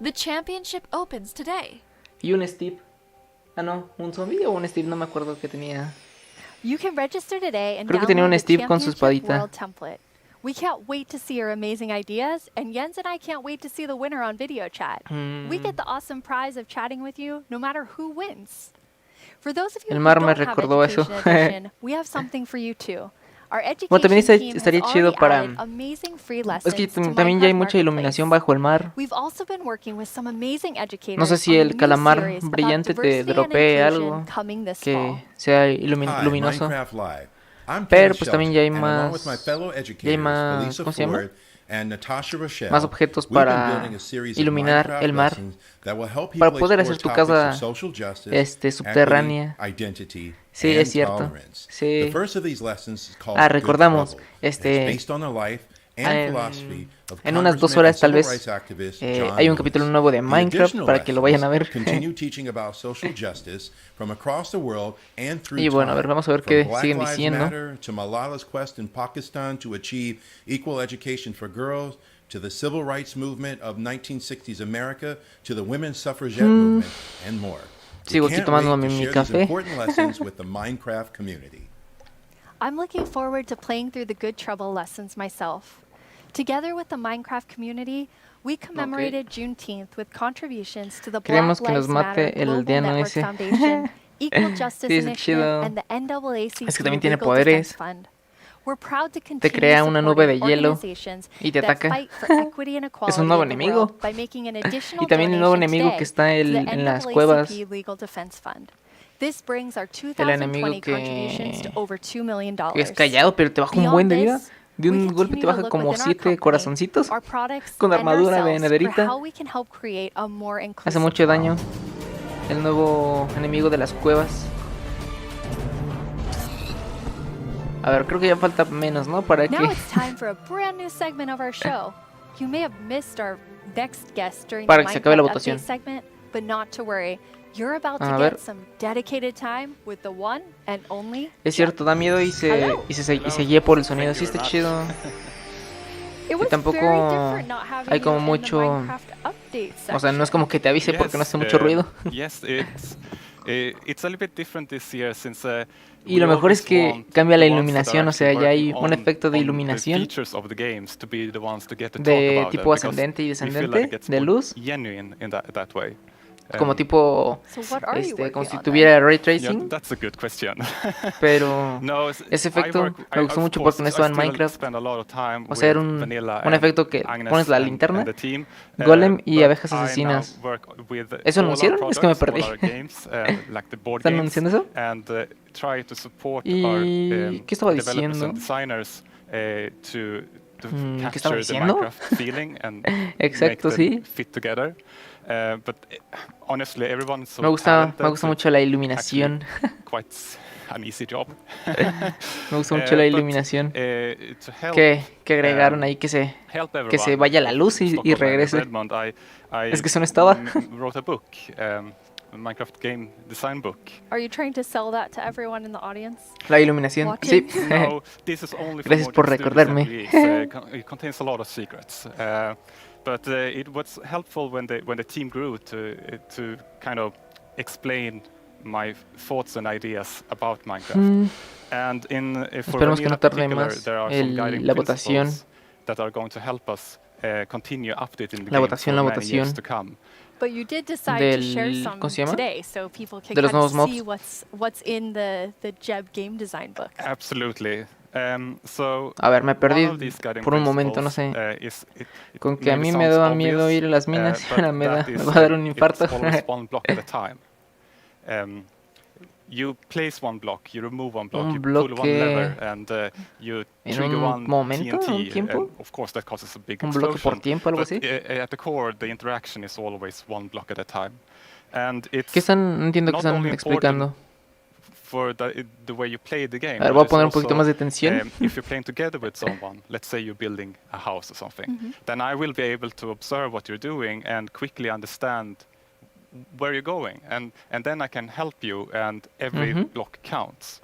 The championship opens today. Y un Steve. Ah, no, un zombie o un Steve, no me acuerdo qué tenía. You can register today and Creo que tenía un download the Steve con su Championship espadita. World template. We can't wait to see your amazing ideas, and Jens and I can't wait to see the winner on video chat. We get the awesome prize of chatting with you, no matter who wins. For those of you El who mar me don't have recordó eso. Education Edition, we have something for you too. Our Bueno, también education team estaría has chido already para... added amazing free Es lessons que to también ya hay Minecraft mucha iluminación bajo el mar. We've also been working with some amazing educators No sé si on a el new calamar series about brillante te diversity and dropee inclusion algo coming this que fall. sea Hi, luminoso. Minecraft Live. I'm Pero Kenneth pues también ya hay Shelton, and along más... with my fellow Ya hay educators, más... Felisa ¿Cómo se llama? Ford and Natasha Rochelle, Más objetos we've been para building a series of iluminar Minecraft el mar. lessons that will help Para people poder explore hacer tu topics casa of social justice, subterránea. equity, identity, Sí, and es cierto. tolerance. Sí. The first of these lessons is called Recordamos, Good Trouble. It's based on the life and philosophy of en unas 2 Congressman horas and tal civil vez rights activist John hay un Lewis. capítulo nuevo de The Minecraft additional para que lo vayan a ver. lessons continue teaching about social justice from across the world and through Y bueno, a ver, time. vamos a ver From qué Black siguen Lives diciendo. Matter to Malala's quest in Pakistan to achieve equal education for girls, to the civil rights movement of 1960s America, to the women's suffragette movement, and more. Sigo aquí tomándome mi café. Important lessons with the Minecraft community. I'm looking forward to playing through the Good Trouble lessons myself. Together with the Minecraft community, we commemorated Juneteenth with contributions to the Black Queremos que nos Lives Matter mate el Global aldeano Network ese. Foundation, Equal Justice Sí, es Initiative, chido. and the NAACP Es que también tiene Legal Defense poderes. Fund. We're proud to Te continue crea una nube de supporting hielo organizations y te that ataca. fight for equity and equality Es un nuevo in the enemigo. world by making an additional Y también el nuevo donation enemigo today que está to the en las NAACP cuevas. Legal Defense Fund. This brings our El enemigo 2020 contributions to over $2 million. Que es callado, pero te baja un buen de vida. De un golpe te baja look como within our 7 company, corazoncitos. our products, Con and armadura de ourselves for nederita. how we can help create a more Hace inclusive mucho world. daño. El nuevo enemigo de las cuevas. A ver, creo que ya falta menos, ¿no? Para que... Now it's time for a brand new segment of our show. You may have missed our next guest during Para the que se acabe la Minecraft votación. update segment, but not to worry. You're about to A ver. get some dedicated time with the one and only. Es cierto, da miedo y se guía por el sonido. Sí está chido. It Y was tampoco very different not having hay como you in the mucho... Minecraft update O sea, no es como que te avise porque no hace mucho ruido. Yes, it's a little bit different this year since Y lo mejor es que cambia la iluminación, o sea, ya hay un efecto de iluminación de tipo ascendente y descendente de luz, como tipo, como si tuviera ray tracing. Pero ese efecto me gustó mucho porque no estaba en Minecraft. O sea, era un efecto que pones la linterna, golem y abejas asesinas. ¿Eso anunciaron? Es que me perdí. ¿Están anunciando eso? ¿Y qué estaba diciendo? ¿Qué estaba diciendo? Exacto, sí. Me gusta mucho la iluminación. Me gusta mucho la iluminación que agregaron ahí, que se vaya la luz y regrese. Es que eso no estaba. Minecraft game design book. Are you trying to sell that to everyone in the audience? La iluminación, watching? sí. No, this is only for Gracias por recordarme. It contains a lot of secrets, but it was helpful when the team grew to kind of explain my thoughts and ideas about Minecraft. And for Esperemos que no tarde particular, más there are some guiding la votación. principles that are going to help us continue updating the La game votación, for la many years votación. to come. But you did decide to share some ¿cómo se llama? today, so people can De los kind of nuevos see mobs. what's in the Jeb game design book. Absolutely. So A ver, me perdí one of these guiding por un momento, no sé. principles, Con que a maybe mí me sounds daba miedo obvious, ir a las minas, but me that is, va a dar un infarto. It's always one block at a time. You place one block, you remove one block, Un you pull one bloque lever, and you en trigger un one momento, TNT. un tiempo. And of course, that causes a big Un bloque por explosion. tiempo, algo But así. At the core, the interaction is always one block at a time. And it's ¿Qué están? No entiendo qué not están only explicando. for the way you play the game. A ver, voy a poner un poquito más de tensión. If you're playing together with someone, let's say you're building a house or something, then I will be able to observe what you're doing and quickly understand where you're going, and then I can help you, and every block counts.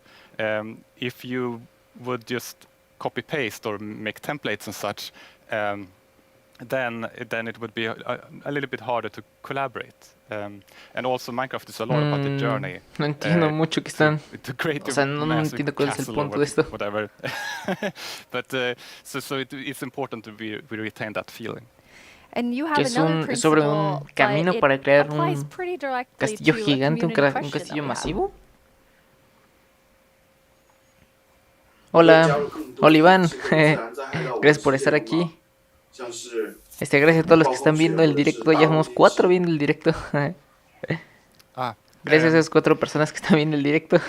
If you would just copy paste or make templates and such, then it would be a little bit harder to collaborate. And also Minecraft is a lot about the journey. No entiendo mucho que están. O sea, no entiendo cuál es el punto de esto. Whatever. But so it's important to we retain that feeling. And you have another es sobre un camino para crear un castillo gigante, un castillo masivo. Hola, hola Iván, gracias por estar aquí. Gracias a todos los que están viendo el directo, ya somos 4 viendo el directo. Gracias a esas 4 personas que están viendo el directo.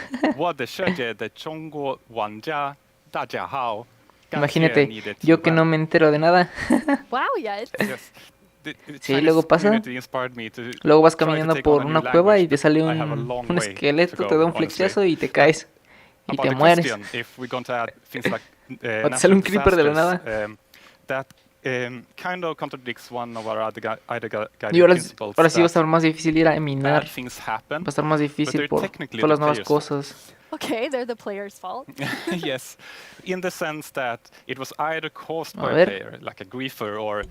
Imagínate, yo que no me entero de nada. Sí, luego pasa. Luego vas caminando por una cueva y te sale un esqueleto, te da un flechazo y te caes. Y te mueres. O te sale un creeper de la nada. Y ahora sí va a estar más difícil ir a minar. Va a estar más difícil por todas las nuevas cosas. Okay, they're the player's fault. Yes, in the sense that it was either caused by a player, like a griefer or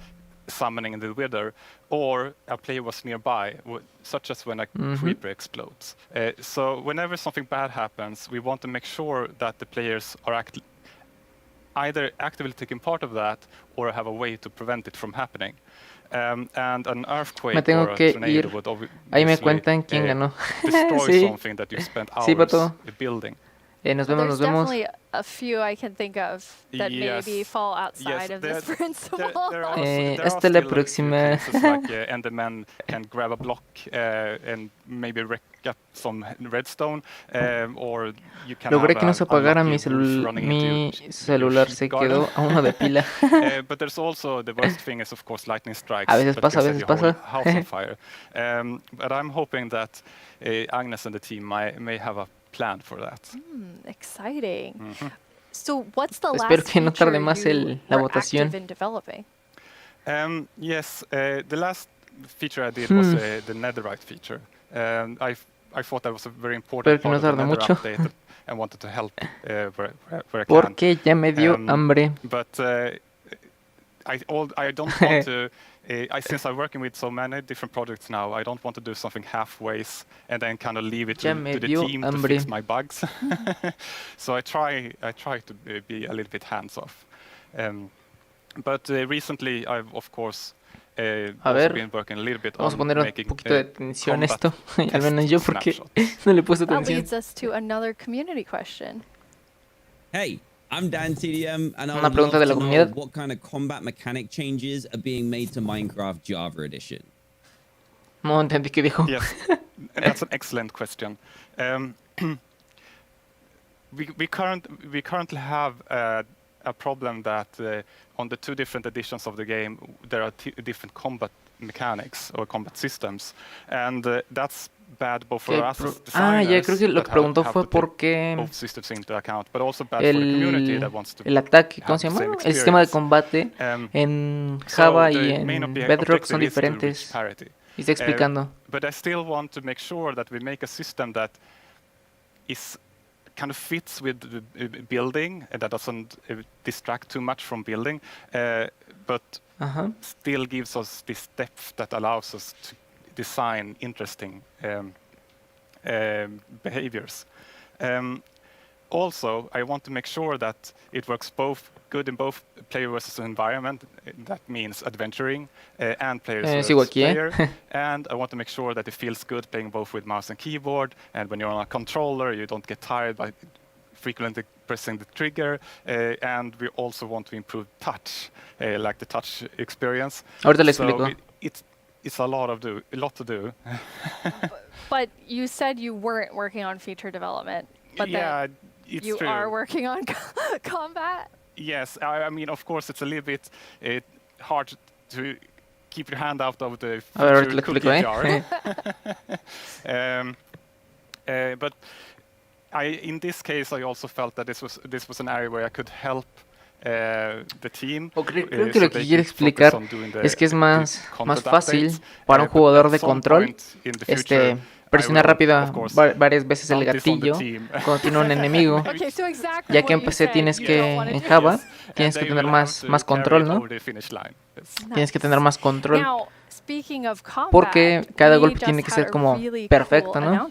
summoning the wither, or a player was nearby, such as when a creeper explodes. So whenever something bad happens, we want to make sure that the players are either actively taking part of that or have a way to prevent it from happening. And an earthquake or a tornado would ahí me cuentan quién ganó. Destroy something that you spent hours building. Nos vemos, There's definitely a few I can think of that maybe fall outside of this principle. Hasta la próxima. Enderman can grab a block and maybe wreck up some redstone, or you can logré que no se apagara mi celular se quedó a uno de pila. But there's also the worst thing is of course lightning strikes. A veces pasa, a veces pasa. House on fire. But I'm hoping that Agnes and the team may have a plan for that. Exciting. So what's the last Espero que no tarde feature más you la were votación. active in developing? Yes, the last feature I did was the netherite feature. I thought that was a very important part of the nether update and wanted to help where I can. Porque ya me dio hambre. But I don't want to. Since I'm working with so many different projects now, I don't want to do something halfways and then kind of leave it to the team to fix my bugs. So I try to be a little bit hands-off. But recently I've of course also been working a little bit vamos a on poner making un poquito de atención a esto, al menos yo porque no le puse atención. That leads us to another community question. Hey, I'm Dan TDM, and I Una pregunta de la comunidad. what kind of combat mechanic changes are being made to Minecraft Java Edition. No entendí qué dijo. Yes, that's an excellent question. We currently have a problem that on the 2 different editions of the game there are different combat mechanics or combat systems, and that's bad both for us as designers ya creo que lo que preguntó fue porque both systems into account, but also bad for the community that wants to el ataque, ¿cómo se llama? El sistema de combate en Java y en Bedrock son diferentes. Y está explicando. But I still want to make sure that we make a system that is kind of fits with the building and that doesn't distract too much from building, but still gives us this depth that allows us to design interesting behaviors. Also, I want to make sure that it works both good in both player versus environment. That means adventuring and player versus player. And I want to make sure that it feels good playing both with mouse and keyboard. And when you're on a controller, you don't get tired by frequently pressing the trigger. And we also want to improve touch, like the touch experience. Ahorita le explico. It's a lot to do. But you said you weren't working on feature development. But yeah, it's you true. are working on combat? Yes, I mean, of course, it's a little bit hard to keep your hand out of the future cookie jar. But in this case, I also felt that this was an area where I could help the team. Creo que lo que quiere explicar es que es más fácil para un jugador de control presionar rápido varias veces el gatillo cuando tiene un enemigo, ya que en PC tienes que, en Java, tienes que tener más control, ¿no? Tienes que tener más control. Porque cada golpe tiene que ser como perfecto, ¿no?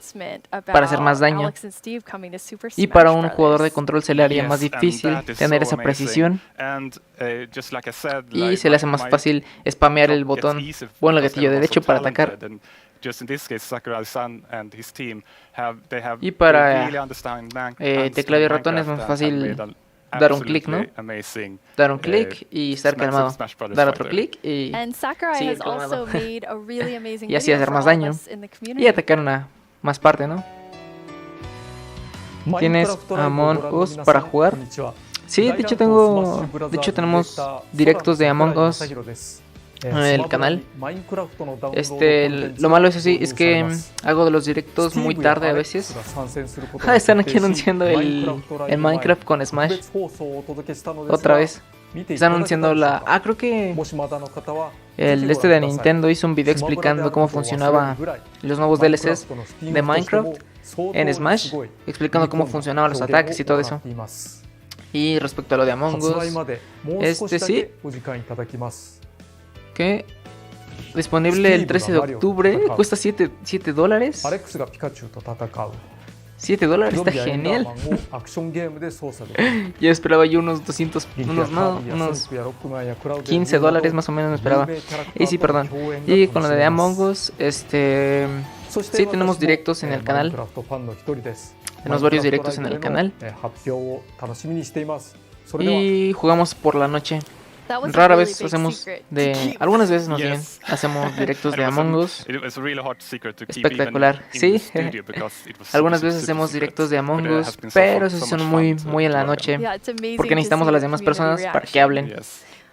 Para hacer más daño. Y para un jugador de control se le haría más difícil tener esa precisión. Y se le hace más fácil spamear el botón o el gatillo derecho para atacar. Y para teclado y ratón es más fácil dar un clic, ¿no? Dar un clic y estar calmado. Dar otro clic y seguir calmado. Y así hacer más daño. Y atacar una más parte, ¿no? ¿Tienes Among Us para jugar? Sí, de hecho tenemos directos de Among Us en el canal. Lo malo es así, es que hago de los directos muy tarde a veces. Están aquí anunciando el Minecraft con Smash. Otra vez. Están anunciando creo que el de Nintendo hizo un video explicando cómo funcionaba los nuevos DLCs de Minecraft en Smash, explicando cómo funcionaban los ataques y todo eso. Y respecto a lo de Among Us, sí, que disponible el 13 de octubre, cuesta $7. $7, está genial. Yo esperaba unos $15 más o menos me esperaba. Y sí, perdón. Y con lo de Among Us, sí tenemos directos en el canal. Tenemos varios directos en el canal. Y jugamos por la noche. Rara vez hacemos algunas veces más bien hacemos directos de Among Us. Espectacular, sí. Algunas veces hacemos directos de Among Us, pero esos son muy en la noche, porque necesitamos a las demás personas para que hablen.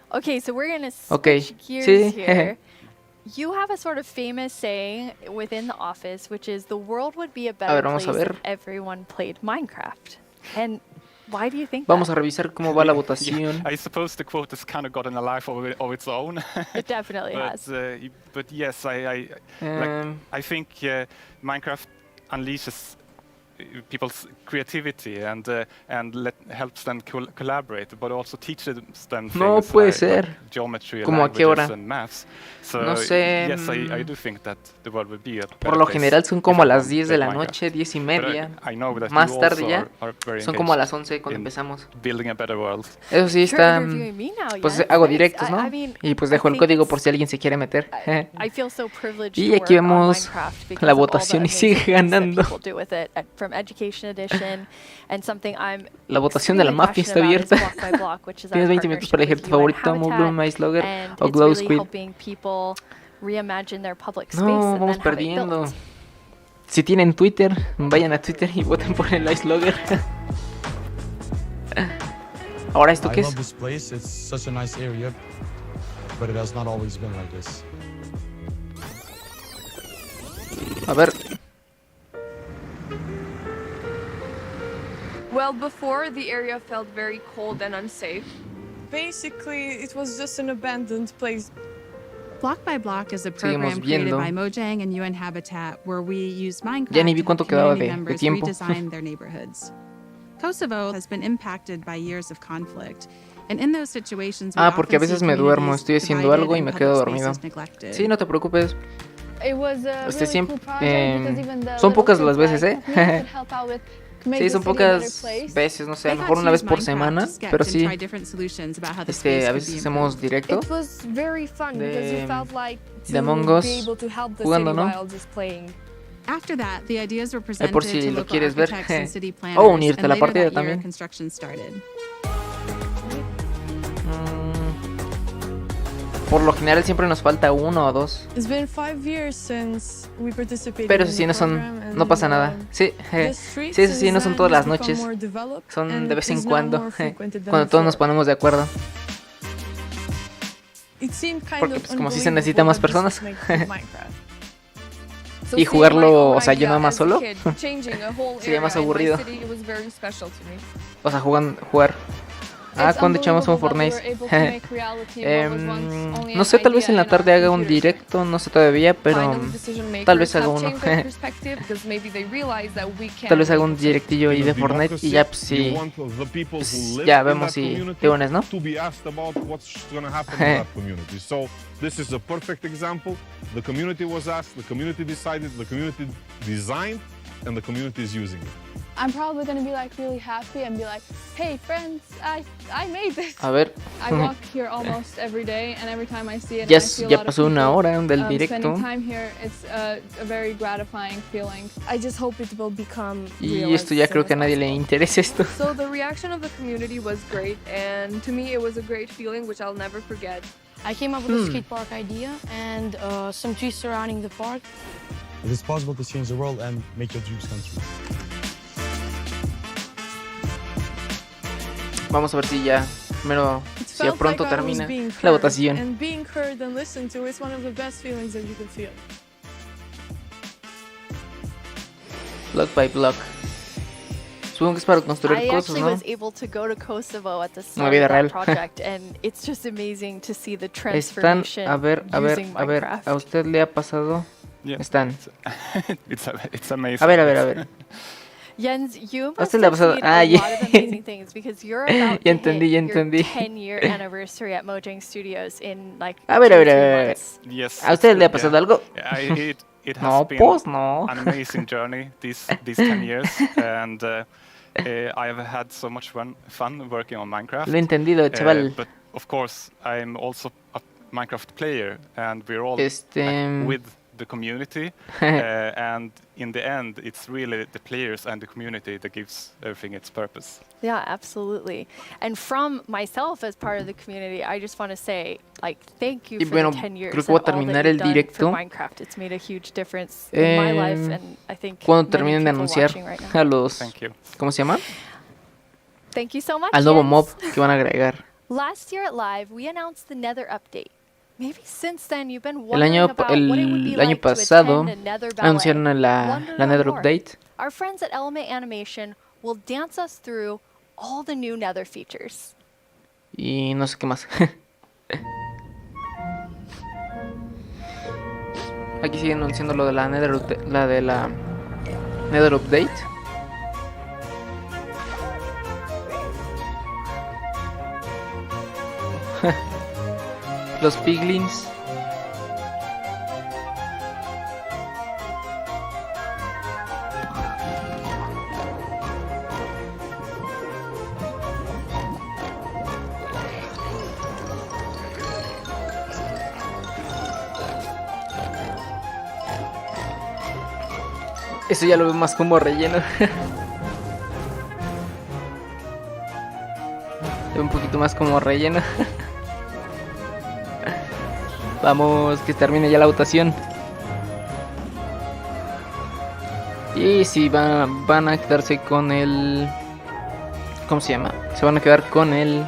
Okay, so we're gonna switch gears here. You have a sort of famous saying within the office, which is the world would be a better place if everyone played Minecraft. And why do you think Vamos a revisar cómo va la votación. I suppose the quote has kind of gotten a life of its own. It definitely has. But yes, I think Minecraft unleashes people's creativity and helps them collaborate, but also teaches them no things puede like ser. Geometry, ¿Cómo a qué hora? and maths. So no sé. Yes, I do think that the world would be a Por lo general son como a las 10 de la noche, 10 y media. Más tarde ya son como a las 11 cuando empezamos. Building a better world. Eso sí está. Pues hago directos, ¿no? Y pues dejo el código por si alguien se quiere meter. Y aquí vemos la votación y sigue ganando. La votación de la mafia está abierta. Tienes 20 minutos para elegir tu favorito, Moblum, Ice Logger o Glow Squid. No, vamos perdiendo. Si tienen Twitter, vayan a Twitter y voten por el Ice Logger. Ahora, ¿esto qué es? A ver. Well, before the area felt very cold and unsafe. Basically, it was just an abandoned place. Block by Block is a program created by Mojang and UN Habitat where we use Minecraft ya ni vi cuánto quedaba de tiempo. Redesign their neighborhoods. Kosovo has been impacted by years of conflict. And in those situations, porque a veces me duermo, estoy haciendo algo y me quedo dormido. Sí, no te preocupes. Siempre, son pocas las veces, Sí, son pocas veces, no sé, a lo mejor una vez por semana, pero sí, a veces hacemos directo de Among Us jugando, ¿no? Por si lo quieres ver, o unirte a la partida también. Por lo general siempre nos falta uno o dos. Pero eso sí, no pasa nada. Sí, eso sí, no son todas las noches. Son de vez en cuando, cuando todos nos ponemos de acuerdo. Porque pues como si se necesita más personas. y jugarlo, o sea, yo nada más solo, sería más aburrido. O sea, jugar. Cuando echamos un Fortnite. No sé, tal vez en la tarde haga un directo, no sé todavía, pero tal vez haga uno. Tal vez haga un directillo ahí de Fortnite y ya, pues sí. Pues, ya vemos si te unes, ¿no? This is a perfect example. The community was asked, the community decided, the community designed, and the community is using it. I'm probably going to be like really happy and be like, hey friends, I made this. A ver. I walk here almost every day and every time I see it, Ya, I see a ya lot pasó of una people, hora del directo. spending time here. It's a very gratifying feeling. I just hope it will become real Y esto ya as creo soon que a as nadie le interesa esto. So the reaction of the community was great, and to me it was a great feeling which I'll never forget. I came up with a skate park idea and some trees surrounding the park. It is possible to change the world and make your dreams come true. Vamos a ver si ya, primero, si ya pronto termina la votación. And being heard and listened to is one of the best feelings that you can feel. Block by block. Supongo que es para construir cosas, ¿no? I actually was able to go to Kosovo at the Una start vida of that real. project, and it's just amazing to see the Están, transformation a ver, using Minecraft. ¿a usted le ha pasado? Yeah. Están. It's amazing. A ver. Jens, you ¿A must usted le ha have pasado? seen a Ya. lot of amazing things because you're about Ya to entendí, hit ya entendí. your 10-year anniversary at Mojang Studios in like A ver. 2 months. Yes. ¿A usted le ha pasado algo? It has No, been pues no. an amazing journey these 10 years, and I have had so much fun working on Minecraft. Lo he entendido, chaval. But of course, I'm also a Minecraft player, and we're all with the community. And in the end, it's really the players and the community that gives everything its purpose. Yeah, absolutely. And from myself as part of the community, I just want to say, like, thank you Y for bueno, the 10 years creo que voy a and all terminar that el you've done directo. for Minecraft. It's made a huge difference in my life, and I think cuando many terminen de people anunciar watching right now. a los, ¿cómo se llama? Thank you so much, Al nuevo Jens. mob que van a agregar. Last year at Live, we announced the Nether update. Maybe since then you've been El wondering año, about what it would be el año like to pasado attend a Nether ballet. anunciaron la Nether More. Update. Our friends at LMA Animation will dance us through all the new Nether features. Y no sé qué más. Aquí siguen anunciando lo de la Nether Update. Los piglins. Eso ya lo veo más como relleno. Un poquito más como relleno. Vamos, que termine ya la votación. Y si van a quedarse con el... ¿Cómo se llama? Se van a quedar con el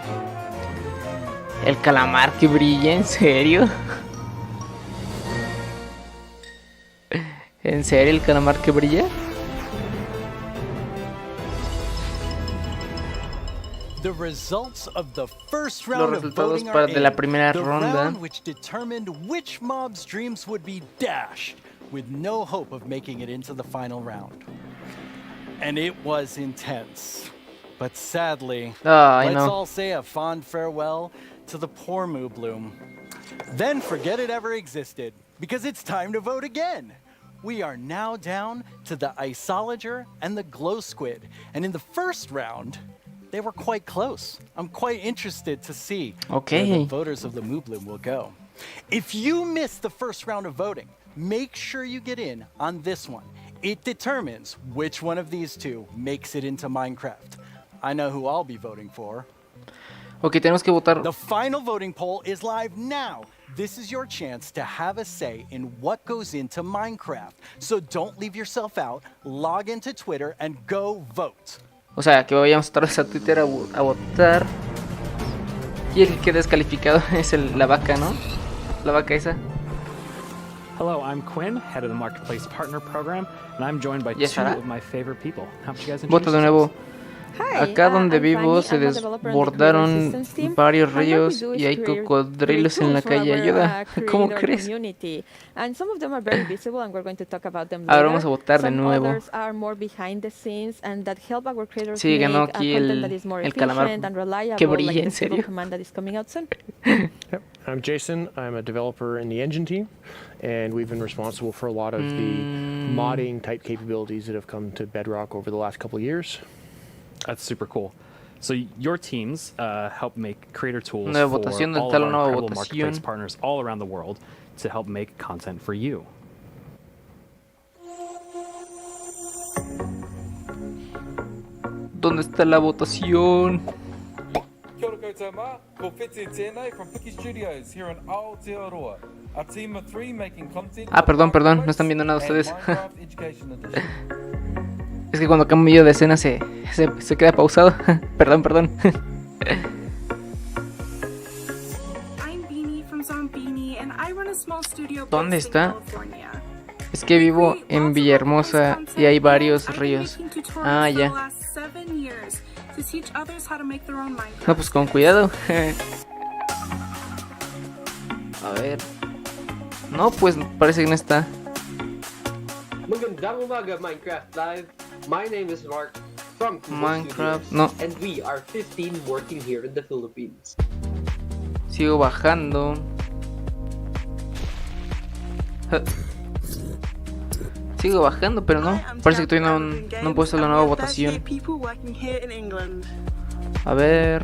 calamar que brilla, ¿en serio? ¿En serio el calamar que brilla? The results of the first Los round of resultados voting are de la in. primera The ronda. round which determined which mob's dreams would be dashed with no hope of making it into the final round. And it was intense. But sadly, let's all say a fond farewell to the poor Moo Bloom. Then forget it ever existed, because it's time to vote again. We are now down to the Isolager and the Glow Squid. And in the first round, they were quite close. I'm quite interested to see where the voters of the Moo Bloom will go. If you missed the first round of voting, make sure you get in on this one. It determines which one of these two makes it into Minecraft. I know who I'll be voting for. Ok, tenemos que votar. The final voting poll is live now. This is your chance to have a say in what goes into Minecraft. So don't leave yourself out. Log into Twitter and go vote. O sea, que vayamos otra vez a Twitter a votar. Y el que queda descalificado es la vaca, ¿no? La vaca esa. Hello, I'm Quinn, head of the Marketplace Partner Program, and I'm joined by two of my favorite people. How about you guys introduce yourselves? Acá donde vivo se desbordaron varios ríos y hay cocodrilos en la calle. Ayuda, ¿cómo crees? Ahora vamos a votar de nuevo. Sí, ganó aquí el calamar que brilla, en serio. I'm Jason. I'm a developer in the engine team, and we've been responsible for a lot of the modding type capabilities that have come to Bedrock over the last couple of years. That's super cool. So your teams help make creator tools nueva for votación, all of tal our nueva incredible votación. marketplace partners all around the world to help make content for you. ¿Dónde está la votación? Kia ora koutou mā, ko Whete tēnei from Piki Studios here in Aotearoa. A team of 3 making content. Ah, perdón, no están viendo nada ustedes. Es que cuando cambio de escena se queda pausado. Perdón. ¿Dónde está? Es que vivo en Villahermosa y hay varios ríos. Ah, ya. No, pues con cuidado. A ver. No, pues parece que no está. Magandang umaga, Minecraft Live. My name is Mark from Minecraft, Studios, no. and we are 15 working here in the Philippines. Sigo bajando. Sigo bajando, pero no. Parece que todavía no han puesto la nueva votación. A ver.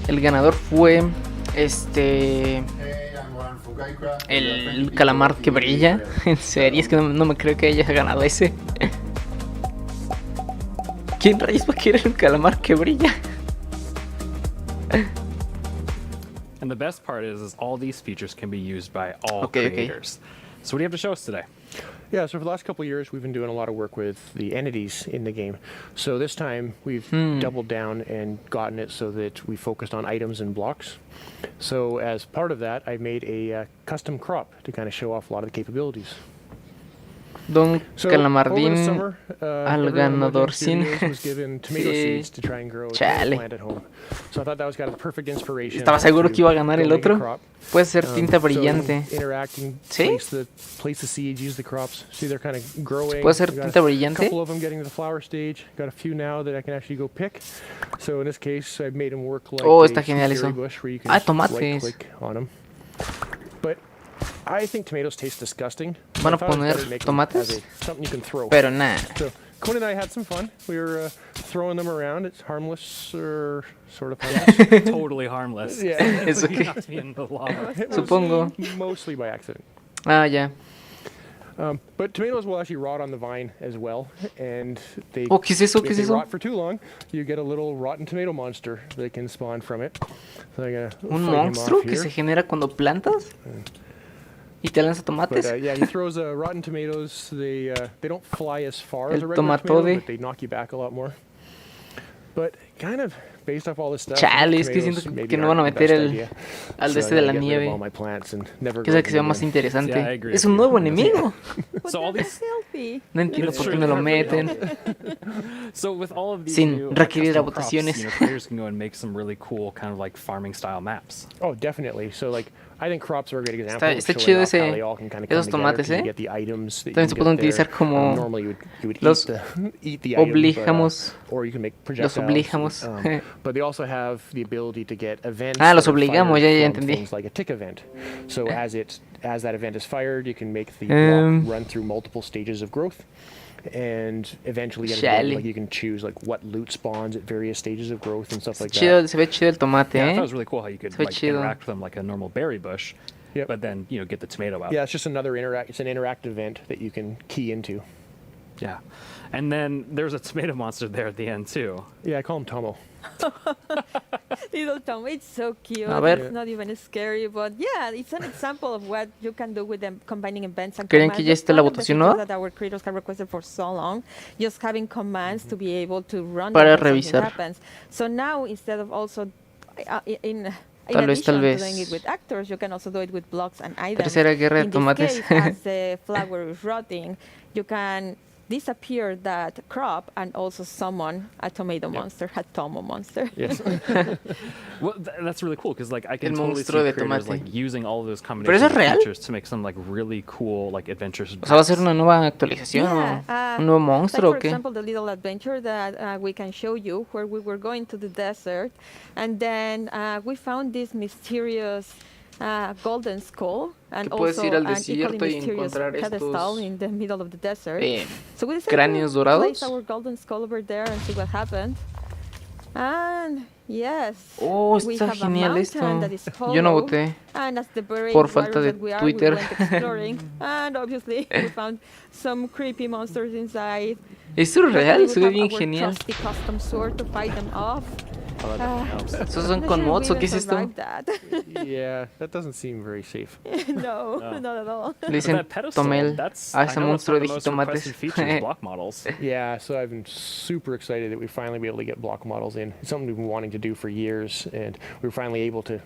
El ganador fue el calamar que brilla. En serio, es que no me creo que haya ganado ese. ¿Quién rayos va a querer un calamar que brilla? And the best part is all these features can be used by all creators. So what do you have to show us today? Yeah, so for the last couple of years, we've been doing a lot of work with the entities in the game. So this time, we've doubled down and gotten it so that we focused on items and blocks. So as part of that, I made a custom crop to kind of show off a lot of the capabilities. Don Calamardín al ganador sin. Sí. Chale. Estaba seguro que iba a ganar el otro. Puede ser tinta brillante. ¿Sí? Puede ser tinta brillante. Oh, está genial eso. Ah, tomates. I think tomatoes taste disgusting. Van a poner tomates, pero nada. So Quinn and I had some fun. We were throwing them around. It's harmless, or sort of harmless. Totally harmless. Yeah. It's okay. Supongo. Mostly by accident. Ah, ya. But tomatoes will actually rot on the vine as well, and they. Oh, ¿qué es eso? ¿Qué es if they eso? rot for too long, you get a little rotten tomato monster that can spawn from it. So I gotta ¿Un monstruo que se genera cuando plantas? ¿Y te lanza tomates? But, yeah, he throws rotten tomatoes. They don't fly as far as a regular tomato, but they knock you back a lot more. But kind of based off all this stuff. Chale, es que siento que no van a meter al de este de la nieve. Que es el que sea más interesante. Yeah, I agree es un nuevo enemigo. So all these No entiendo por qué no lo meten. So with all of these Sin requerir custom votaciones. props, players can go and make some really cool kind of like farming style maps. Oh, definitely. So like I think crops are a great example. Está of chido showing off how they all can kind of come esos tomates, together. You get the items that También se you pueden can get utilizar there. como Normally you would los eat the item, obligamos. or you can make Los projectiles. obligamos. But they also have the ability to get events. Ah, los that are obligamos, fired ya from entendí. things like a tick event. So as that event is fired, you can make the block run through multiple stages of growth. And eventually like you can choose like what loot spawns at various stages of growth and stuff like that. Se ve chido el tomate, Yeah, I thought it was really cool how you could Se ve like chido. interact with them like a normal berry bush, but then get the tomato out. Yeah, it's just another it's an interactive event that you can key into. Yeah, and then there's a tomato monster there at the end too. Yeah, I call him Tomo. Little Tom, it's so cute. A ver. It's not even scary, but yeah, it's an example of what you can do with them combining events and ¿Creen commands. que ya esté That's la one of the votación features nueva? that our creators have requested for so long, just having commands to be able to run Para them when something revisar. happens. So now instead of also in Tal vez, addition tal to vez. doing it with actors, you can also do it with blocks and items. Tercera guerra de In tomates. this case, as the flower is rotting, you can disappear that crop and also summon a tomato monster, a tomo monster. Yes. Well, that's really cool because like I can El totally see monstruo de creators tomate. like using all of those ¿Pero combinations eso es of real? features to make some like really cool like adventures. O sea, va a ser una nueva actualización o un nuevo monstruo o like for qué. example, the little adventure that we can show you where we were going to the desert and then we found this mysterious golden skull and Que puedes also ir al an desierto equally y mysterious encontrar pedestal estos, in the middle of the desert. So we decided cráneos to dorados. place our golden skull over there and see what happened. And yes, Oh, we está have a genial mountain esto. that is Yo no hollow, voté and as the brave por falta warriors de that we are, Twitter. we went exploring, and obviously we found some creepy monsters inside. Esto es Luckily, real, we se ve have bien our genial. trusty custom sword to fight them off. ¿Esos son con mods o qué es esto? Yeah, that doesn't seem very safe. No, not at all. Le dicen Tomel a ese monstruo de jitomates. Yeah, so I've been super excited that we finally be able to get block models in. It's something we've been wanting to do for years, and we were finally able to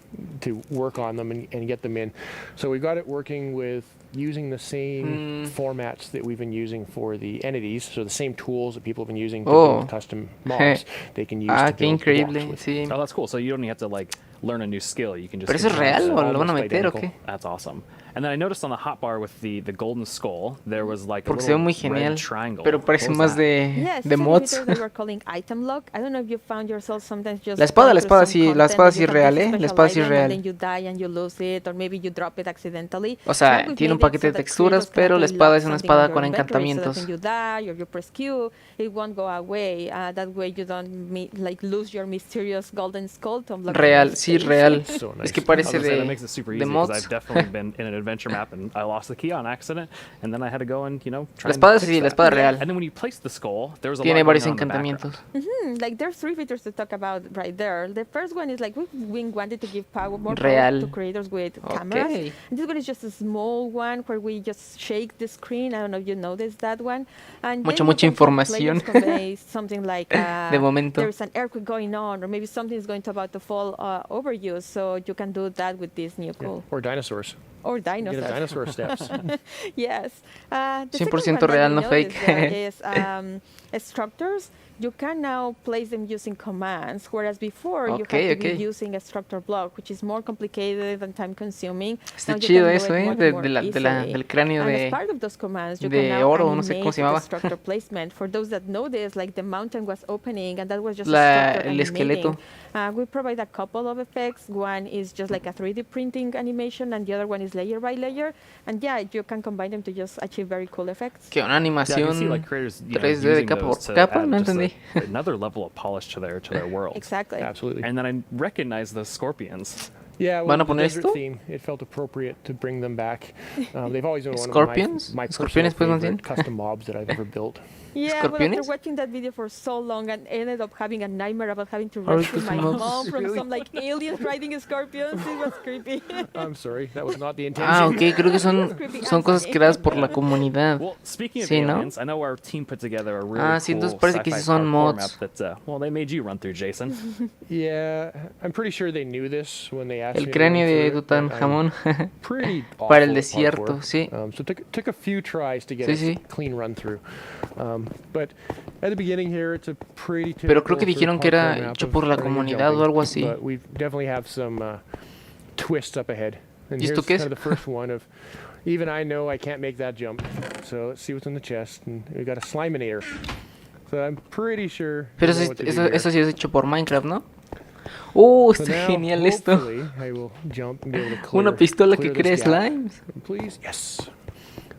work on them and get them in. So we got it working with using the same formats that we've been using for the entities, so the same tools that people have been using to build custom mobs, they can use to build blocks with. Sí. Oh, that's cool. So you don't have to like learn a new skill. You can just. ¿Pero eso es real o lo van a meter o qué? That's awesome. And then I noticed on the hotbar with the golden skull, there was like a Porque se ve little muy red genial, triangle. pero parece más de mods. Yes, we're calling item lock. I don't know if you found yourself sometimes just. La espada sí es real, La espada sí es real. And then you die and you lose it, or maybe you drop it accidentally. O sea, tiene un paquete de texturas, pero la espada es una espada con encantamientos. So when you die or you press Q, it won't go away. That way you don't lose your mysterious golden skull to unlock. Real, sí, real. So nice. Es que parece that makes it super easy de because mods. I've definitely been in an adventure map and I lost the key on accident, and then I had to go and try. La espada and sí, fix la that. espada real. And then when you place the skull, there was a Tiene lot varios going on in the encantamientos. Like there's three features to talk about right there. The first one is like we wanted to give more Real. power to creators with cameras. And this one is just a small one where we just shake the screen. I don't know if you noticed that one. And Mucha información. Something like De momento. there's an earthquake going on, or maybe something is about to fall over you. So you can do that with this new cool. Or dinosaurs. Or dinosaurs. Get a dinosaur steps. Yes. The 100% real, no fake. Is structures. You can now place them using commands, whereas before you had to be using a structure block, which is more complicated and time-consuming. Está chido eso, del cráneo and as part of those commands, you de can now oro, no sé cómo se animate llamaba. the structure placement. For those that know this, like the mountain was opening, and that was just el esqueleto. We provide a couple of effects. One is just like a 3D printing animation, and the other one is layer by layer. And yeah, you can combine them to just achieve very cool effects. Que una animación 3D de capa por to capa, add no just entendí. another level of polish to their world. Exactly. Absolutely. And then I recognize the scorpions. Yeah, well, ¿Van a the poner desert esto? theme, it felt appropriate to bring them back. They've always been one Scorpions? of my Scorpiones, pues, personal más bien. favorite custom mobs that I've ever built. Yeah, but after watching that video for so long and ended up having a nightmare about having to rescue my mom from some like aliens riding scorpions, it was creepy. I'm sorry, that was not the intention. Ah, ok, creo que son cosas creadas por la comunidad. Well, speaking of sí, ¿no? aliens, I know our team put together a really sí, cool entonces parece que sí son mods. That, well, they made you run through, Jason. Yeah, I'm pretty sure they knew this when they asked El me cráneo de Tutankamón para el desierto, sí. So took a few tries to get a clean run through. But at the beginning here, it's a pretty typical. Pero creo que dijeron que era hecho por la comunidad o algo así. But we definitely have some twists up ahead. And ¿Y here's esto qué es? kind of the first one of. Even I know I can't make that jump. So let's see what's in the chest. And we got a Sliminator. So I'm pretty sure. Pero eso sí es hecho por Minecraft, ¿no? So está now, genial esto. I will jump and be able to clear, Una pistola que clear crea this gap. slimes. Please, yes.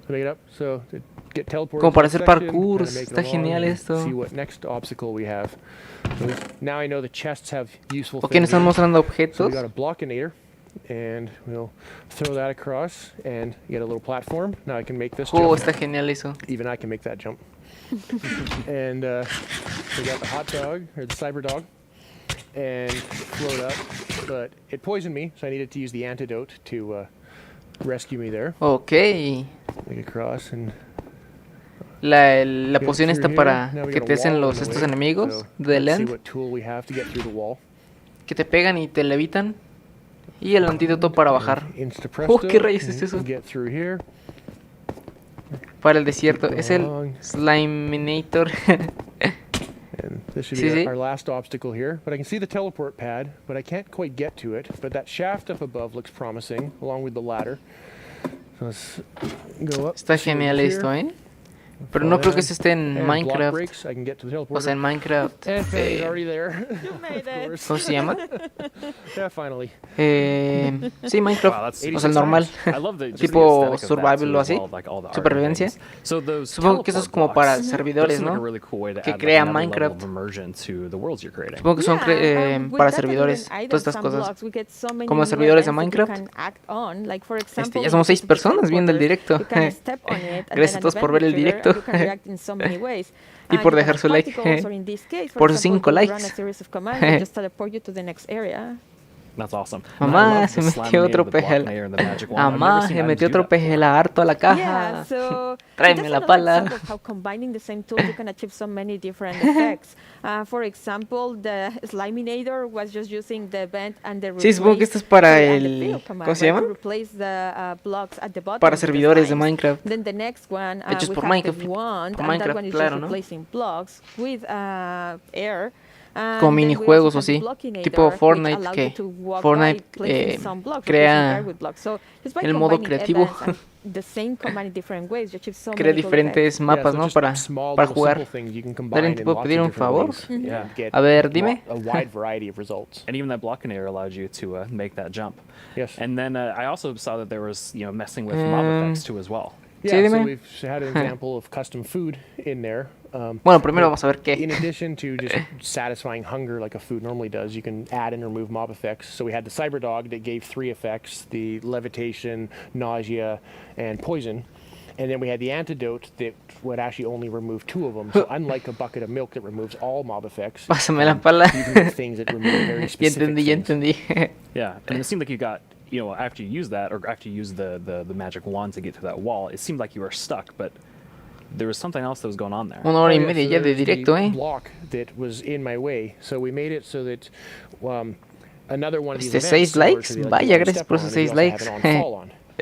So make it up. So get teleported. Como para to hacer the section, parkour, kinda make it está along genial and esto. See what next obstacle we have. So now I know the chests have useful Ok, things. nos están mostrando So objetos. we got a Blockinator, and we'll throw that across and get a little platform. Now I can make this jump. Está genial eso. Even I can make that jump. And we got the hot dog, or the cyber dog, and float up. But it poisoned me, so I needed to use the antidote to rescue me there. Ok. Make it across and la poción está para que te hacen estos enemigos del End. Que te pegan y te levitan. Y el antídoto para bajar. ¿Qué rayos es eso? Para el desierto. Es el Sliminator. This should be our last obstacle here. But I can see the teleport pad, but I can't quite get to it. But that shaft up above looks promising, along with the ladder. So let's go up. Está genial esto, ¿eh? Pero no creo que eso esté en Minecraft. O sea, en Minecraft. ¿Cómo se llama? Sí, Minecraft. O sea, el normal. Tipo survival o así. Supervivencia. Supongo que eso es como para servidores, ¿no? Que crean Minecraft. Supongo que son para servidores. Todas estas cosas. Como servidores de Minecraft. Ya somos 6 personas viendo el directo. Gracias a todos por ver el directo. Y por dejar su like. Por sus 5 likes. That's awesome. Mamá, se metió otro peje. Mamá, se metió otro peje harto a la caja. Tráeme la pala. Sí, supongo que esto es para el... ¿Cómo se llama? Para servidores de Minecraft. Hechos por Minecraft. Por Minecraft, claro, ¿no? Como minijuegos o así, tipo Fortnite, que Fortnite crea el modo creativo. Crea diferentes mapas, ¿no? Para jugar. Darian, ¿te puedo pedir un favor? A ver, dime. And even that Blockinator allowed you to make that jump. Yes. And then I also saw that there was, messing with mob effects too as well. Yeah, so we've had an example of custom food in there. Bueno, primero vamos a ver qué. In addition to just satisfying hunger like a food normally does, you can add and remove mob effects. So we had the Cyber Dog that gave 3 effects, the levitation, nausea, and poison. And then we had the antidote that would actually only remove 2 of them. So unlike a bucket of milk that removes all mob effects, pásame la pala. You can get things that remove very specific Ya entendí. Yeah, and it seemed like you got, after you use that, or after you use the magic wand to get to that wall, it seemed like you were stuck, but there was something else that was going on there. 1 hora y media ya de directo, ¿eh? Block that was in my way, so we made it so that another one of these events, 6 likes, vaya, gracias por esos 6 likes.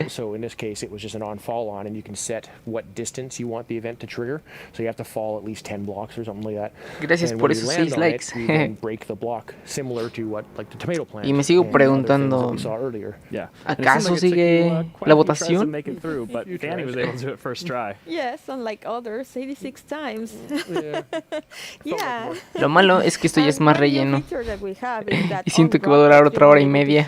So in this case, it was just an on-fall on, and you can set what distance you want the event to trigger. So you have to fall at least 10 blocks or something like that. Gracias por esos 6 likes. You then break the block, similar to what, like the tomato plant. Y me sigo preguntando, ¿acaso sigue la votación? Yes, unlike others, 86 times. Yeah. Lo malo es que esto ya es más relleno. Y siento que va a durar otra hora y media.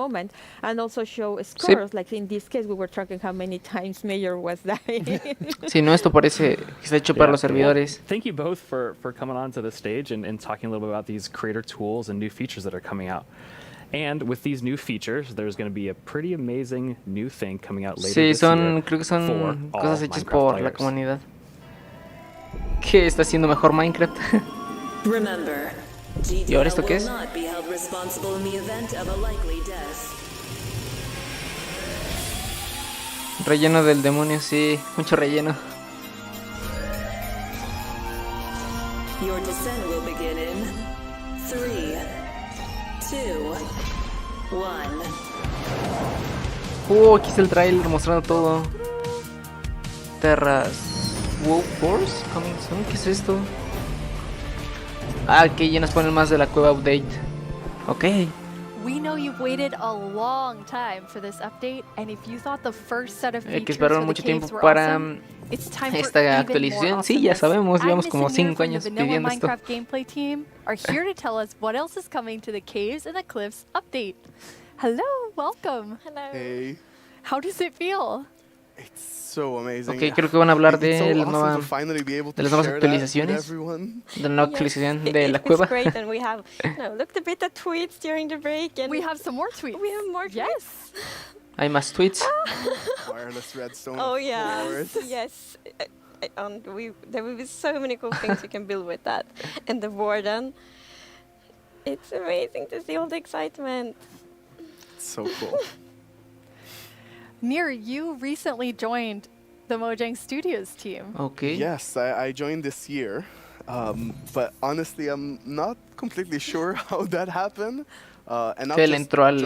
Moment, and also show scores, like in this case we were tracking how many times Mayor was dying. Sí, no, esto parece que está hecho para los servidores. Well, thank you both for coming on to the stage and talking a little bit about these creator tools and new features that are coming out. And with these new features, there's going to be a pretty amazing new thing coming out later Sí, this year creo que son for cosas all hechas Minecraft por la players. comunidad. ¿Qué está haciendo mejor Minecraft? Remember, ¿Y ahora esto qué es? will not be held responsible in the event of a likely death. Relleno del demonio, sí, mucho relleno. Your descent will begin in 3, 2, 1. Aquí está el trailer mostrando todo. Terras WoW Force coming soon. ¿Qué es esto? Ah, ok, ya nos ponen más de la cueva update. Ok. We know you've waited a long time for this update, and if you thought the first set of features Que esperaron for the mucho tiempo caves were para awesome, it's time for esta even actualización. more Sí, ya sabemos, llevamos Agnes como and Nir 5 from años the Vanilla pidiendo esto. Minecraft gameplay team are here to tell us what else is coming to the Caves and the Cliffs update. Hello, welcome. Hello. Hey. How does it feel? It's so amazing. Ok, creo que van a hablar de, so la awesome nueva, to finally be able to de las nuevas share that with actualizaciones. everyone. De la nueva actualización de la cueva. It's great, and we have looked a bit at tweets during the break, and we have some more tweets. We have more tweets. Yes. Hay más tweets. Wireless redstone. Oh of yeah, course. yes. There will be so many cool things you can build with that, and the warden. It's amazing to see all the excitement. It's so cool. Nir, you recently joined the Mojang Studios team. Okay. Yes, I joined this year, but honestly, I'm not completely sure how that happened. And Que él entró al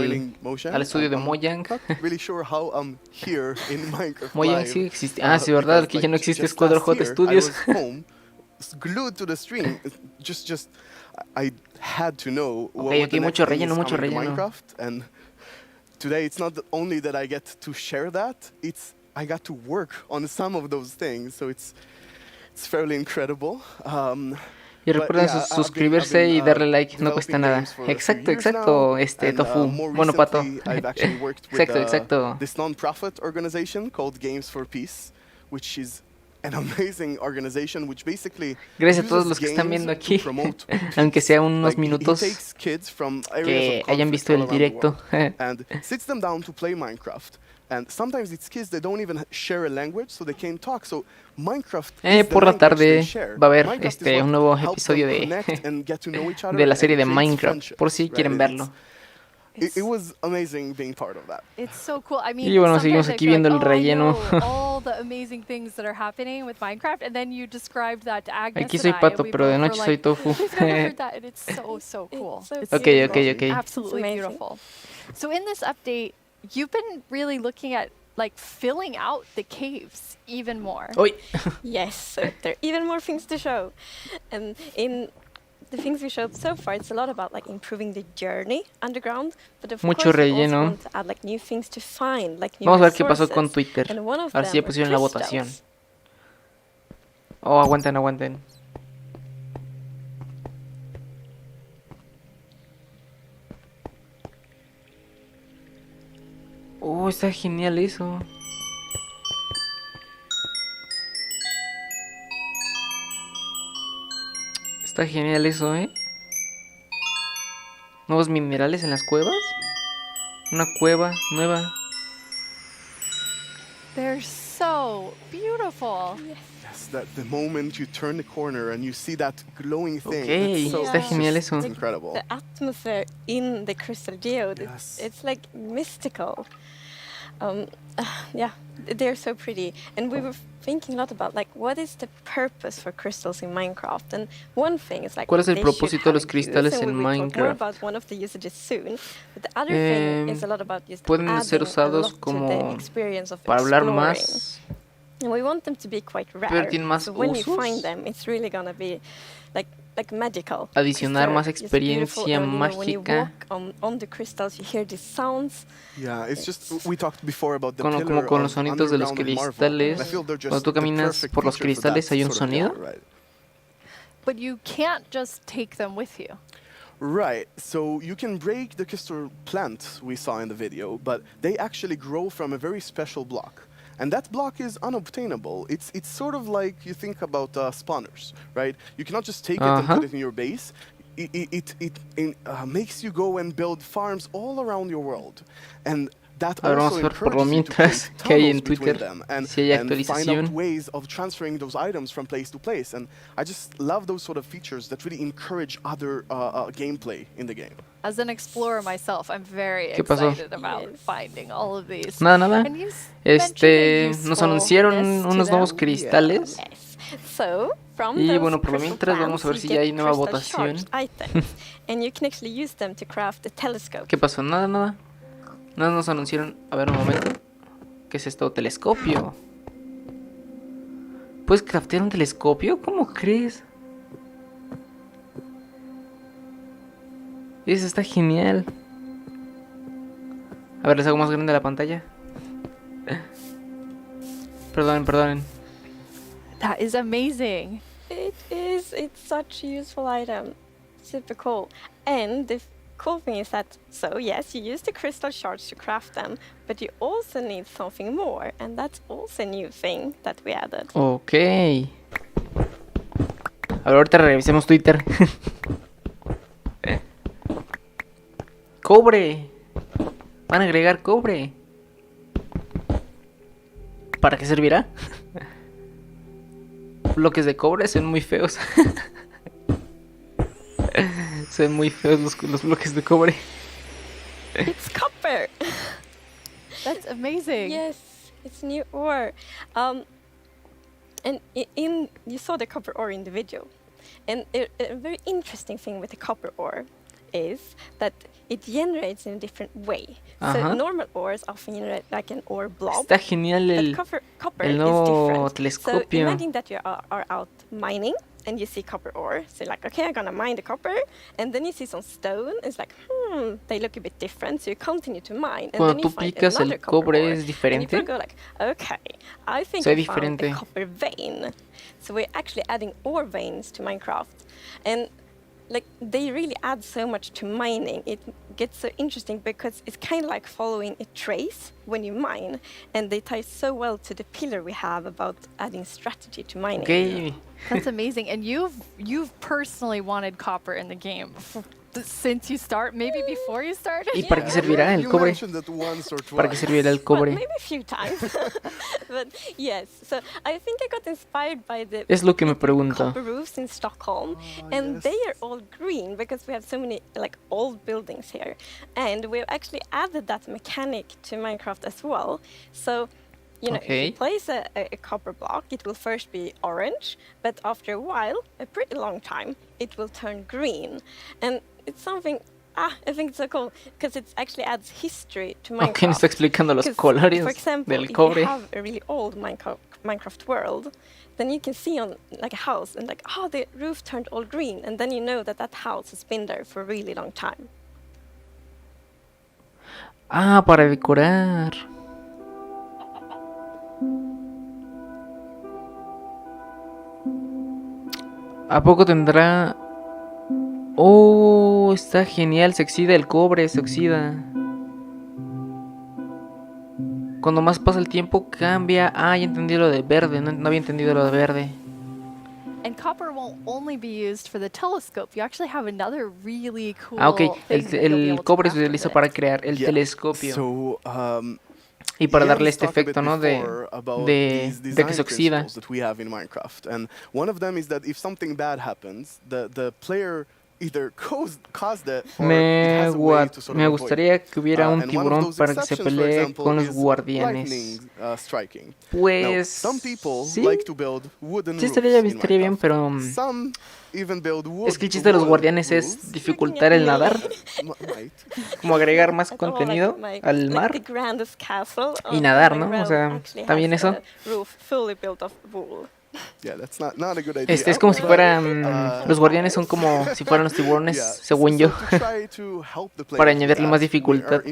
estudio de Mojang. I'm not really sure how I'm here in Minecraft Mojang Live. sí existe. Ah, sí, verdad, que ya no existe Squadron Hot Studios. I was home, glued to the stream. I had to know what Okay, the mucho next thing relleno, is mucho coming to relleno. Minecraft, and today it's not only that I get to share that, it's I got to work on some of those things, so it's fairly incredible. Y recuerden suscribirse y darle like, no cuesta nada. Exacto, exacto, Tofu, bueno pato. Exacto, exacto. This non-profit organization called Games for Peace, which is an amazing organization which basically Gracias a todos los que están viendo aquí, aunque sea unos minutos que hayan visto el directo. And sits them down to play Minecraft. And sometimes it's kids that don't even share a language, so they can't talk. So Minecraft por la tarde va a haber un nuevo episodio de la serie de Minecraft, por si quieren verlo. It was amazing being part of that. It's so cool. I mean, y bueno, seguimos aquí viendo el relleno. All the amazing things that are happening with Minecraft, and then you described that to Agnes. Aquí soy pato, pero de noche soy tofu. We've never heard that, and it's so cool. It's okay. Absolutely beautiful. So in this update, you've been really looking at filling out the caves even more. Yes, so there are even more things to show, and in the things we showed so far, it's a lot about improving the journey underground, but of Mucho course relleno. we also want to add new things to find, new Vamos a ver qué pasó resources. con Twitter. And one of A ver si ya them pusieron were la votación. crystals. Oh, aguanten. Oh, está genial eso. Está genial eso, Nuevos minerales en las cuevas. Una cueva nueva. They're so beautiful. Yes, that the moment you turn the corner and you see that glowing thing. Okay, está genial eso. It's incredible. The atmosphere in the crystal geode, it's mystical. Yeah, they're so pretty. And we were thinking a lot about what is the purpose for crystals in Minecraft. And one thing is ¿Cuál es el propósito de los cristales en Minecraft? More about one of the usages soon. But the other thing is a lot about just pueden ser usados como para hablar más. And we want them to be quite rare. Pero tienen más so when usos. you find them, it's really gonna be like magical. Adicionar más experiencia mágica. When you walk on the crystals, you hear these sounds. Yeah, it's just we talked before about the Como con los sonidos de los cristales. Cuando tú caminas por los cristales hay un sonido. But you can't just take them with you. Right, so you can break the crystal plant we saw in the video, but they actually grow from a very special block. And that block is unobtainable. It's sort of like you think about spawners, right? You cannot just take it and put it in your base. makes you go and build farms all around your world, and that A ver, vamos also a ver por lo encourages you to mientras create que hay en tunnels between Twitter, them and si hay find out actualización. ways of transferring those items from place to place. And I just love those sort of features that really encourage other gameplay in the game. As an explorer myself, I'm very ¿Qué pasó? excited about finding all of these. Nada, nada. And you mentioned the Nos anunciaron usefulness to unos them. nuevos cristales. So, from Y those bueno, por lo crystal mientras vamos a ver plants, si you ya hay get nueva crystal votación. shards items, and you can actually use them to craft a telescope. ¿Qué pasó? Nada, nada. Nada nos anunciaron. A ver, un momento. ¿Qué es esto? Telescopio. ¿Puedes craftear un telescopio? ¿Cómo crees? Eso está genial. A ver, les hago más grande la pantalla. Perdonen, perdonen. That is amazing. It is. It's such a useful item. Super cool. And the cool thing is that, so yes, you use the crystal shards to craft them, but you also need something more, and that's also a new thing that we added. Ok. A ver, ahorita revisemos Twitter. ¡Cobre! Van a agregar cobre. ¿Para qué servirá? Bloques de cobre son muy feos. Son muy feos los bloques de cobre. It's copper! That's amazing. Yes, it's new ore. And you saw the copper ore in the video. And a very interesting thing with the copper ore is that it generates in a different way. So normal ores often generate like an ore blob. Está genial el nuevo telescopio. So imagine that you are out mining and you see copper ore. So you're like, okay, I'm gonna mine the copper. And then you see some stone. It's like, they look a bit different. So you continue to mine. And Cuando then you tú find picas another el cobre ore. es diferente. And you go like, okay, I think Soy I found diferente. a copper vein. So we're actually adding ore veins to Minecraft. And like they really add so much to mining. It gets so interesting because it's kind of like following a trace when you mine, and they tie so well to the pillar we have about adding strategy to mining. Okay. That's amazing. And you've personally wanted copper in the game since you start, maybe before you started. ¿Y para qué servirá el cobre? ¿Para qué servirá el cobre? Well, maybe a few times. But yes, so I think I got inspired by the Es lo que me pregunto. copper roofs in Stockholm, and they are all green because we have so many like old buildings here, and we've actually added that mechanic to Minecraft as well. So, you know, if you place a copper block, it will first be orange, but after a while, a pretty long time, it will turn green, and it's something. I think it's so cool because it actually adds history to Minecraft. Ok, nos está explicando los colores For example, del cobre. if you have a really old Minecraft world, then you can see on like a house and like, oh, the roof turned all green, and then you know that that house has been there for a really long time. Ah, para decorar. ¿A poco tendrá? Oh, está genial, se oxida el cobre, se oxida. Cuando más pasa el tiempo cambia. Ah, ya entendí lo de verde, no había entendido lo de verde. And copper won't only be used for the telescope. You actually have another really cool Ah, ok, thing that you'll be el able to cobre se craft utiliza with para it. crear el telescopio. So, y para yeah, darle este we talked a bit efecto, ¿no? before about De these que se design oxida. principles that we have in Minecraft, and one of them is that if something bad happens, the player either caused it or it has a way to sort of Me avoid gustaría it. que hubiera un And one of tiburón those para que se exceptions, for pelee example, con los is guardianes. lightning, striking. Pues Now, some people sí. like to build wooden Sí, roofs estaría in bien, Minecraft. pero Some even build wood es que el chiste de los guardianes es dificultar el nadar, como agregar más contenido al mar y nadar, ¿no? O sea, también eso. Es como si fueran los guardianes son como si fueran los tiburones, según yo, para añadirle más dificultad.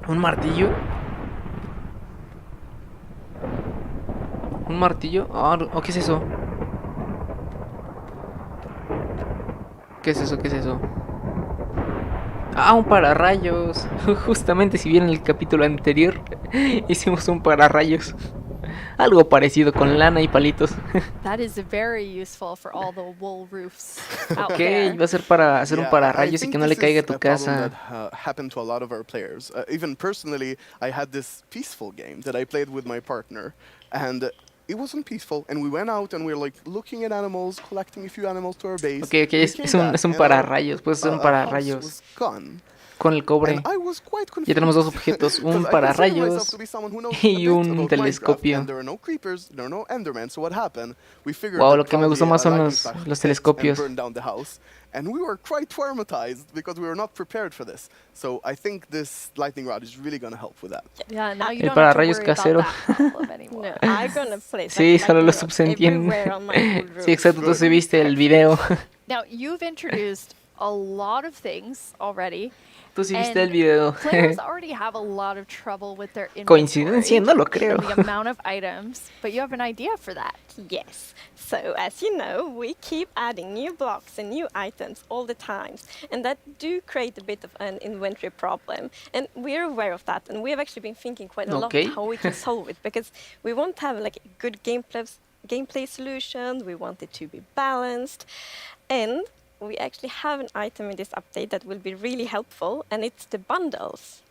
¿Un martillo? ¿Un martillo? ¿O qué es eso? ¿Qué es eso? ¿Qué es eso? Ah, un pararrayos. Justamente si vieron el capítulo anterior, hicimos un pararrayos. Algo parecido con lana y palitos. That is very useful for all the wool roofs out Ok, there. va a ser para hacer un pararrayos y que no le caiga a tu casa. Happened to a lot of our players. Even personally, I had this peaceful game that I played with my partner, and it wasn't peaceful. And we went out and we were like looking at animals, collecting a few animals to our base. Ok, es un pararrayos, puede ser un pararrayos. Con el cobre. Ya tenemos dos objetos, un pararrayos y un telescopio. Wow, lo que me gustó más son los telescopios. And we were quite traumatized because we were not prepared for this. So I think this lightning rod is really going to help with that. Yeah, now you El don't have to pararrayos worry casero. about that problem anymore. No, I'm gonna place Sí, solo lo subentienden. Sí, exacto, tú sí viste el video. Now, you've introduced a lot of things already. Tú sí viste el video. Players already have a lot of trouble with their inventory. Coincidencia, no lo creo. The amount of items, but you have an idea for that. Yes. So as you know, we keep adding new blocks and new items all the time, and that do create a bit of an inventory problem. And we're aware of that, and we have actually been thinking quite a lot how we can solve it, because we want to have like a good gameplay solution. We want it to be balanced, and we actually have an item in this update that will be really helpful, and it's the bundles.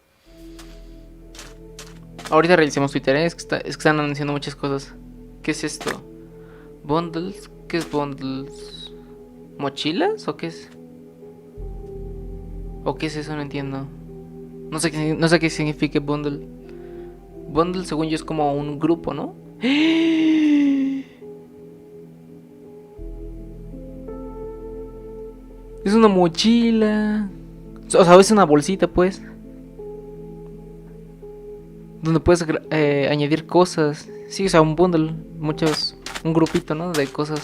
Ahorita revisemos Twitter, es que están anunciando muchas cosas. ¿Qué es esto? ¿Bundles? ¿Qué es bundles? ¿Mochilas? ¿O qué es? ¿O qué es eso? No entiendo. No sé qué significa bundle. Bundle, según yo, es como un grupo, ¿no? Es una mochila. O sea, es una bolsita, pues. Donde puedes añadir cosas. Sí, o sea, un bundle. Un grupito, ¿no? De cosas.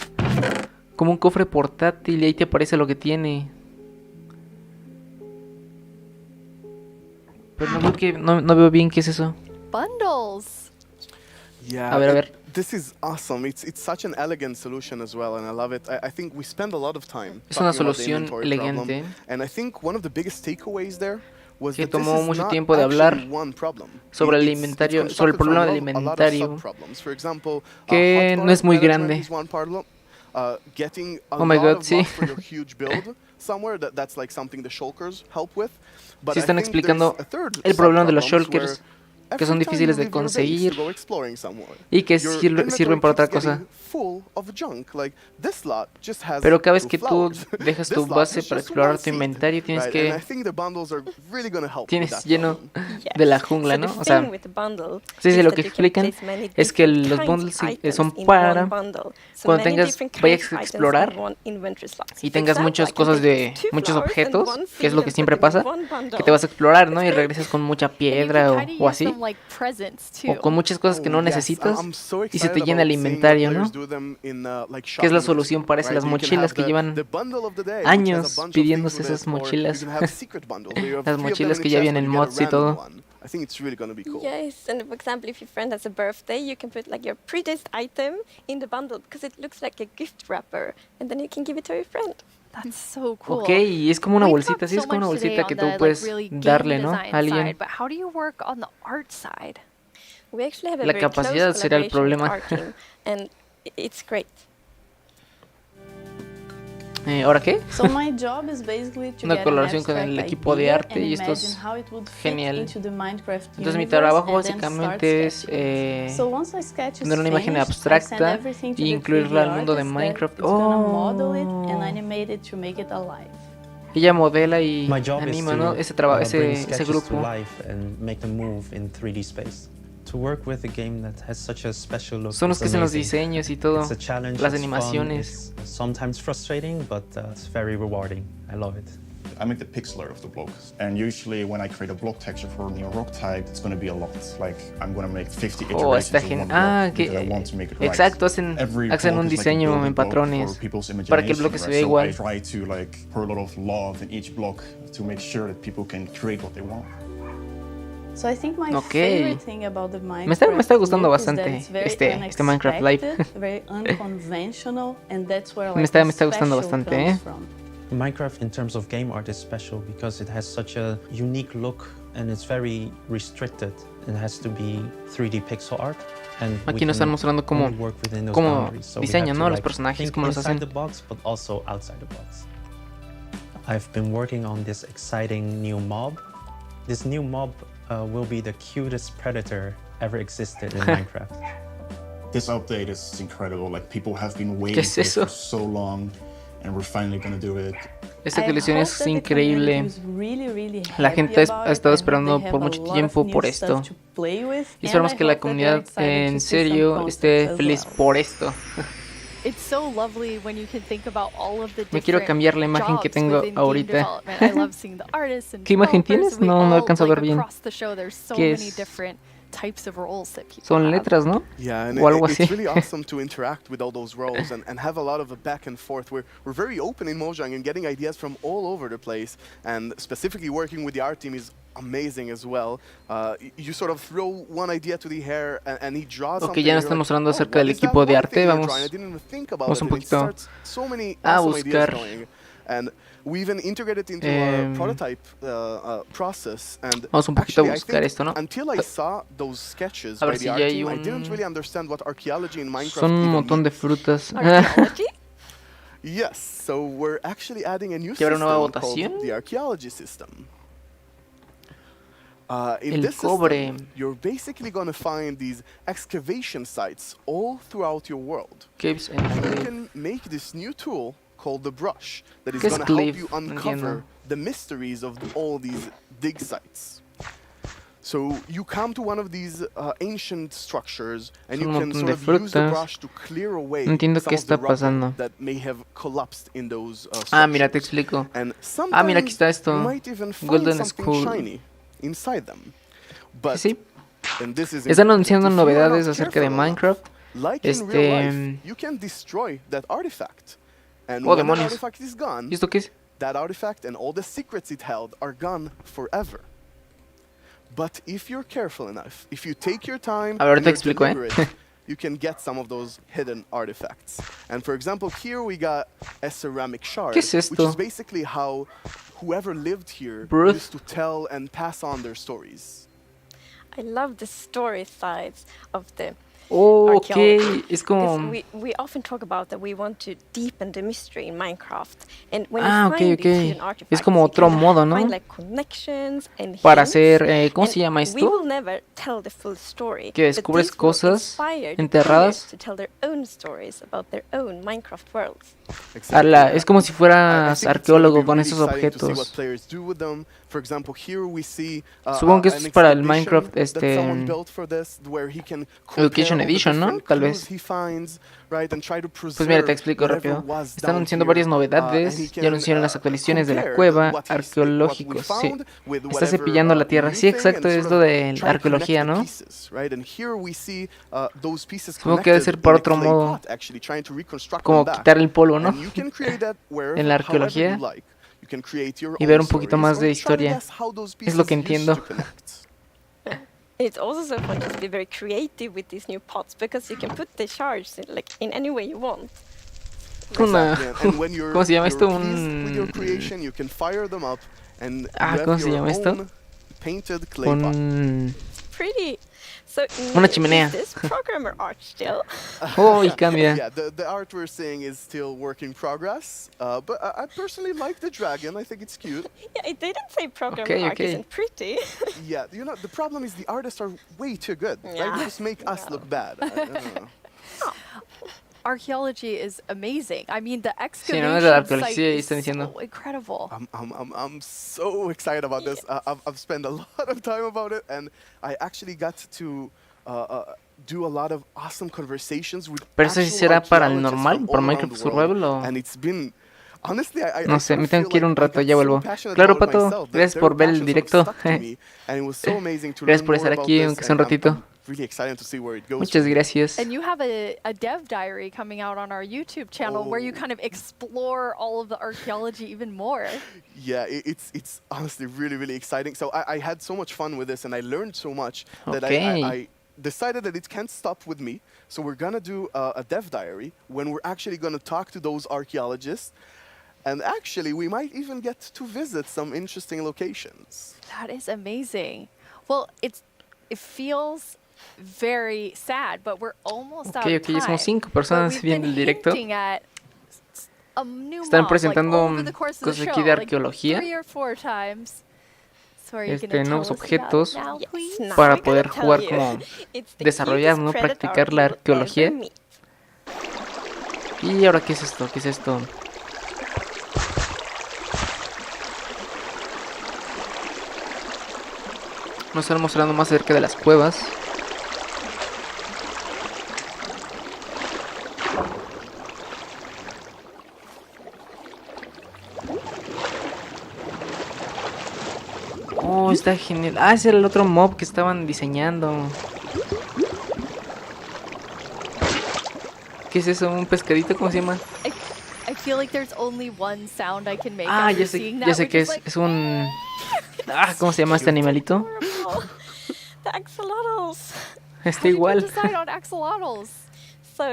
Como un cofre portátil y ahí te aparece lo que tiene. Pero no veo bien qué es eso. Bundles. Yeah. A ver. This is awesome. It's such an elegant solution as well, and I love it. I think we spend a lot of time. Es una solución elegante. And I think one of the biggest takeaways there was que that tomó mucho tiempo de hablar sobre el inventario, sobre el problema del inventario, que no es muy grande. Oh my god, sí. Sí están explicando el problema de los shulkers, que son difíciles de conseguir y que sirven para otra cosa. Pero cada vez que tú dejas tu base para explorar tu inventario, tienes lleno de la jungla, ¿no? O sea, sí, lo que explican es que los bundles son para cuando vayas a explorar y tengas muchas cosas muchos objetos, que es lo que siempre pasa, que te vas a explorar, ¿no? Y regresas con mucha piedra o así, o con muchas cosas que no necesitas y se te llena el inventario, ¿no? Que es la solución para las mochilas que llevan años pidiéndose esas mochilas. Las mochilas que ya vienen en mods y todo. I think it's really going to be cool. Yes, and for example, if your friend has a birthday, you can put like your prettiest item in the bundle because it looks like a gift wrapper, and then you can give it to your friend. That's so cool. Okay, es como una bolsita, sí, es como una bolsita que tú puedes darle, ¿no? A alguien. But how do you work on the art side? We actually have a La capacidad será el problema. And it's great. ¿Ahora qué? Una colaboración con el equipo de arte y esto es genial. Entonces mi trabajo básicamente es tener una imagen abstracta e incluirla al mundo de Minecraft. Ella modela y anima, ¿no? Ese grupo. Son los que hacen los diseños y todo, las animaciones. Sometimes frustrating, but it's very rewarding. I love it. I make the pixel art of the block, and usually when I create a block texture for a new rock type, it's going to be a lot. Like I'm going to make 50 iterations of one block because I want to make it right. Exacto, hacen un diseño en patrones para que el bloque se vea igual. So I try to like pour a lot of love in each block to make sure that people can create what they want. Me está gustando bastante este Minecraft Live. me está gustando bastante, Minecraft in terms of game art is special because it has such a unique look and it's very restricted It has to be 3D pixel art. And aquí nos están mostrando cómo diseñan, ¿no? Los personajes, cómo los hacen. Inside the box, but also outside the box. I've been working on this exciting new mob. This new mob will be the cutest predator ever existed in Minecraft. This update is incredible. Like, people have been waiting for it for so long, and we're finally gonna do it. Esta actualización es increíble. La gente ha estado esperando por mucho tiempo por esto. Y esperamos que la comunidad en serio esté feliz por esto. Me quiero cambiar la imagen que tengo ahorita. ¿Qué imagen tienes? No alcanzo a ver bien. ¿Qué es? Son letras, ¿no? Yeah, and o algo así. it's really awesome to interact with all those roles and have a lot of a back and forth. We're very open in Mojang and getting ideas from all over the place, and specifically working with the art team is amazing as well. You sort of throw one idea to the air and he draws something. Ya nos están mostrando acerca del equipo de arte. Vamos un poquito a buscar. And we even integrated into our prototype process. And vamos un poquito a buscar esto, ¿no? Until I saw those sketches by the art team, I didn't really understand what archaeology in Minecraft Son un montón de frutas. Yes, so we're actually adding a new system called the archaeology system. In this system, you're basically going to find these excavation sites all throughout your world. You can make this new tool called the brush that is going to help you uncover the mysteries of all these dig sites. So you come to one of these ancient structures and you can sort of use the brush to clear away some of the rubble that may have collapsed in those structures. Mira, te explico. And sometimes mira, aquí está esto. you might even find something shiny inside them. But and this is están anunciando novedades acerca de Minecraft. Like in real life, you can destroy that artifact. And when that artifact is gone, that artifact and all the secrets it held are gone forever. But if you're careful enough, if you take your time and you're deliberate, you can get some of those hidden artifacts. And for example, here we got a ceramic shard, which is basically how whoever lived here used to tell and pass on their stories. I love the story sides of the archaeology. Es como... we often talk about that we want to deepen the mystery in Minecraft. And when you find these hidden artifacts, es como otro modo, ¿no? Find, like, connections and para hacer, ¿cómo se llama esto? We will never tell the full story, que descubres cosas enterradas. To tell their own stories about their own Minecraft worlds. Es como si fueras arqueólogo con esos objetos. Supongo que esto es para el Minecraft Education Edition, ¿no? Tal vez. Pues mira, te explico rápido. Están anunciando varias novedades. Ya anunciaron las actualizaciones de la cueva, arqueológicos. Sí. Está cepillando la tierra. Sí, exacto, es lo de la arqueología, ¿no? Supongo que debe ser por otro modo. Como quitar el polvo, ¿no? En la arqueología. Y ver un poquito más de historia. Es lo que entiendo. It's also so fun to be very creative with these new pots because you can put the shards in any way you want. ¿Cómo se llama esto? ¿Cómo se llama esto? Pretty. So, una chimenea. Is this programmer art still? Y cambia. Yeah, the art we're seeing is still work in progress, but I personally like the dragon. I think it's cute. Yeah, it didn't say programmer art isn't pretty. Yeah, you know, the problem is the artists are way too good. Yeah. They just make us look bad. I don't know. Archaeology is amazing. I mean, the excavation site is so incredible. I'm so excited about this. I've spent a lot of time about it, and I actually got to do a lot of awesome conversations with ¿Pero eso sí será para el normal? ¿Para Minecraft Survival o...? And it's been... Honestly, no sé, me tengo que ir un rato, ya vuelvo. Claro, Pato, gracias por ver el directo. Gracias por estar aquí, aunque sea un ratito. Really excited to see where it goes. Muchas gracias. And you have a dev diary coming out on our YouTube channel where you kind of explore all of the archaeology even more. Yeah, it's honestly really exciting. So I had so much fun with this and I learned so much that I decided that it can't stop with me. So we're gonna do a dev diary when we're actually gonna talk to those archaeologists. And actually, we might even get to visit some interesting locations. That is amazing. Well, it's it feels very sad, but we're almost out of Ok, ya somos time. 5 personas viendo el directo. Están presentando cosas aquí de arqueología. Nuevos objetos para poder jugar como desarrollar, ¿no? Practicar la arqueología. Y ahora, ¿qué es esto? ¿Qué es esto? Nos están mostrando más acerca de las cuevas. Oh, está genial. Ah, ese era el otro mob que estaban diseñando. ¿Qué es eso? ¿Un pescadito? ¿Cómo se llama? I feel like there's only one sound I can make. Ah, ya sé que es. Es un... Ah, ¿cómo se llama este animalito? The axolotls. Está igual. So,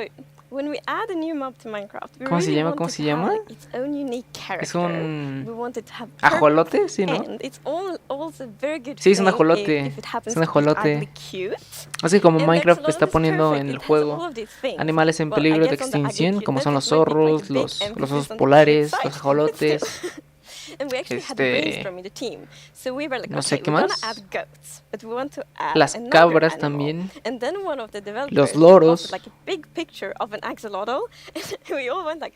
when we add a new mob to Minecraft, we ¿Cómo se really llama? want ¿Cómo it se to have, llama? like, its own unique character. Es un... We want it to have ¿Ajolote? Sí, ¿no? and it's also very good Sí, es un thing ajolote. if it happens Es un to be ajolote. ugly cute. Así como And Minecraft the está axolotl is poniendo perfect. en el It has juego all of these things. animales en Well, I peligro de guess on the ugly extinción, como son los cuteness, it might be zorros, like a big los emphasis osos on the polares, cute los side, ajolotes. but still. And we actually had a brainstorm in the team. So we were like, No sé okay, qué we're gonna más. add goats, but we want to add Las another cabras animal. también. And then one of the developers Los loros. posted like a big picture of an axolotl, and we all went like,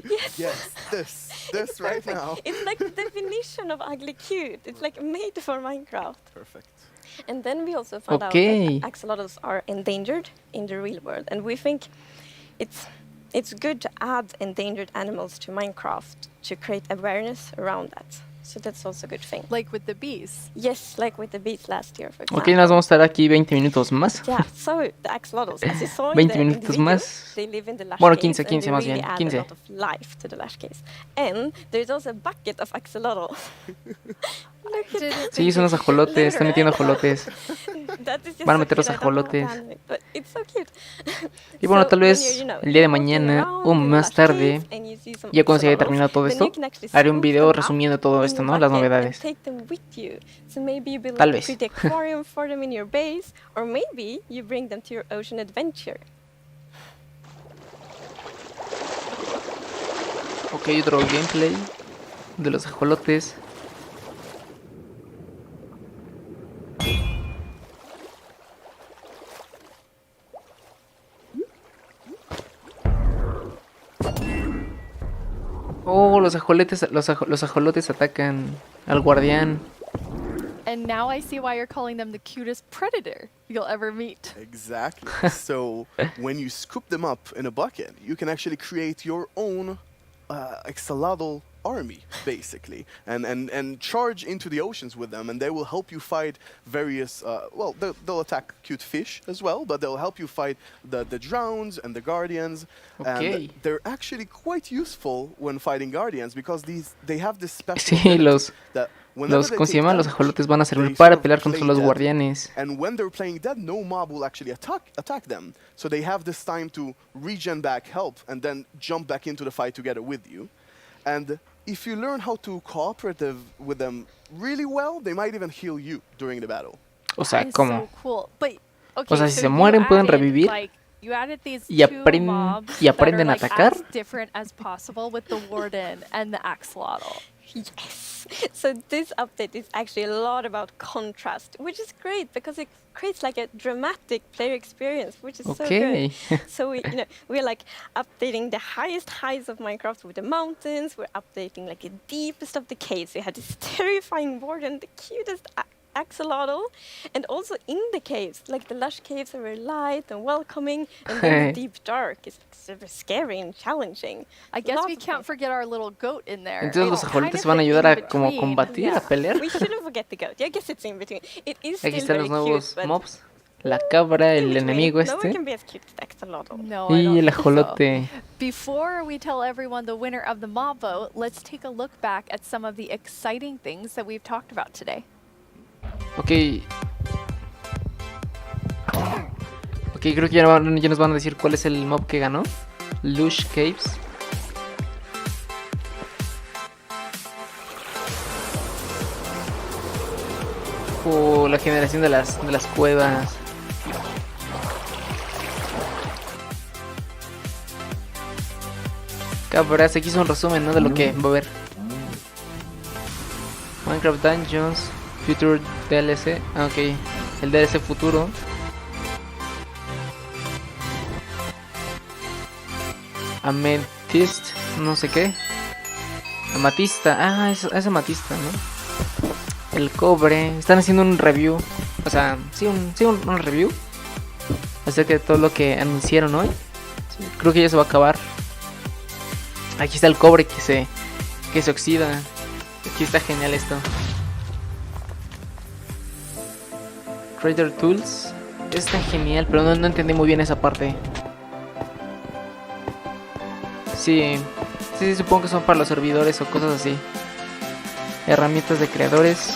yes, Yes, this it's right perfect. now. It's like the definition of ugly cute. It's like made for Minecraft. Perfect. And then we also found out Okay. that axolotls are endangered in the real world, and we think it's good to add endangered animals to Minecraft to create awareness around that. So that's also a good thing. Like with the bees. Yes, like with the bees last year, for example. Ok, nos vamos a estar aquí 20 minutos más. Yeah, so the axolotls, as you saw 20 in the minutos video, más. they live in the lush Bueno, caves 15 and they más really bien, add 15. a lot of life to the lush caves. And there's also a bucket of axolotls. Look at that. Sí, son los ajolotes, están metiendo ajolotes. That is just Van a so meter los cute, I don't ajolotes. understand it, but it's so cute. Y bueno, So tal when vez you're, you know, el día de walking mañana around o in the más lush tarde, caves and you see some ya cuando se haya axolotls, terminado todo then esto, you can actually haré un scoop video them up resumiendo todo in esto, your ¿no? Las bucket and novedades. take them with you. So maybe you build Tal like a vez. pretty aquarium for them in your base, or maybe you bring them to your ocean adventure. Ok, otro gameplay de los ajolotes. Oh, los ajolotes atacan al guardián. And now I see why you're calling them the cutest predator you'll ever meet. Exactly. So when you scoop them up in a bucket, you can actually create your own axolotl army, basically, and charge into the oceans with them, and they will help you fight various, well, they'll attack cute fish as well, but they'll help you fight the drowns and the guardians. Okay. And they're actually quite useful when fighting guardians, because they have this special Sí, ability that whenever they ¿cómo se take llama? Los damage, ajolotes van a servir they para sort of pelear contra play los dead. guardianes. And when they're playing dead, no mob will actually attack them. So they have this time to regen back, help, and then jump back into the fight together with you. And if you learn how to cooperate with them really well, they might even heal you during the battle. O sea, That is ¿cómo? so cool. But, okay, O sea, si so se you mueren pueden added, revivir like, you added these y two aprenden mobs that are, like, atacar. as different as possible with the warden and the axolotl. Yes. So this update is actually a lot about contrast, which is great because it creates like a dramatic player experience, which is so Okay. good. So we're like updating the highest heights of Minecraft with the mountains. We're updating like the deepest of the caves. We had this terrifying warden, the cutest axolotl, and also in the caves, like the lush caves are very light and welcoming, and then the deep dark is like super scary and challenging. I guess we can't forget our little goat in there. Entonces los It's ajolotes kind of van a the ayudar a in-between. como combatir, a pelear. We shouldn't forget the goat. Yeah, I guess it's in between. It is Aquí still están very los nuevos cute, but mobs. La cabra, el in between. enemigo No one este. can be as cute as the axolotl. No, I Y don't el think so. ajolote. Before we tell everyone the winner of the mob vote, let's take a look back at some of the exciting things that we've talked about today. Ok. Ok, creo que ya nos van a decir cuál es el mob que ganó. Lush Caves. La generación de las cuevas. Cabras, aquí hizo un resumen, ¿no? De lo que va a haber. Minecraft Dungeons, Future DLC. Ah, ok. El DLC futuro. Amethyst, no sé qué. Amatista, ah, es amatista, ¿no? El cobre. Están haciendo un review. O sea, sí, un review acerca de todo lo que anunciaron hoy. Sí, creo que ya se va a acabar. Aquí está el cobre que se oxida. Aquí está genial esto. Trader Tools. Está genial, pero no entendí muy bien esa parte. Sí, supongo que son para los servidores o cosas así. Herramientas de creadores.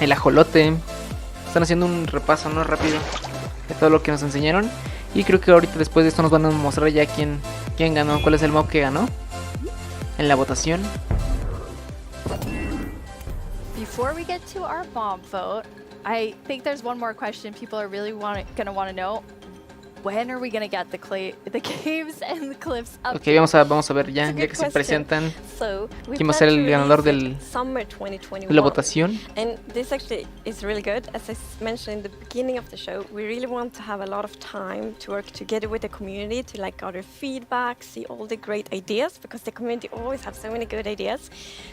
El ajolote. Están haciendo un repaso, ¿no? Rápido de todo lo que nos enseñaron. Y creo que ahorita después de esto nos van a mostrar ya quién ganó, cuál es el mob que ganó en la votación. Before we get to our mob vote, I think there's one more question people are really gonna want to know. When are we gonna get the caves and the cliffs up? Okay, vamos a ver ya que se presentan. ¿Quién va a ser el ganador de la votación? And this actually is really good. As I mentioned in the beginning of the show, we really want to have a lot of time to work together with the community to like gather feedback, see all the great ideas, because the community always have so many good ideas.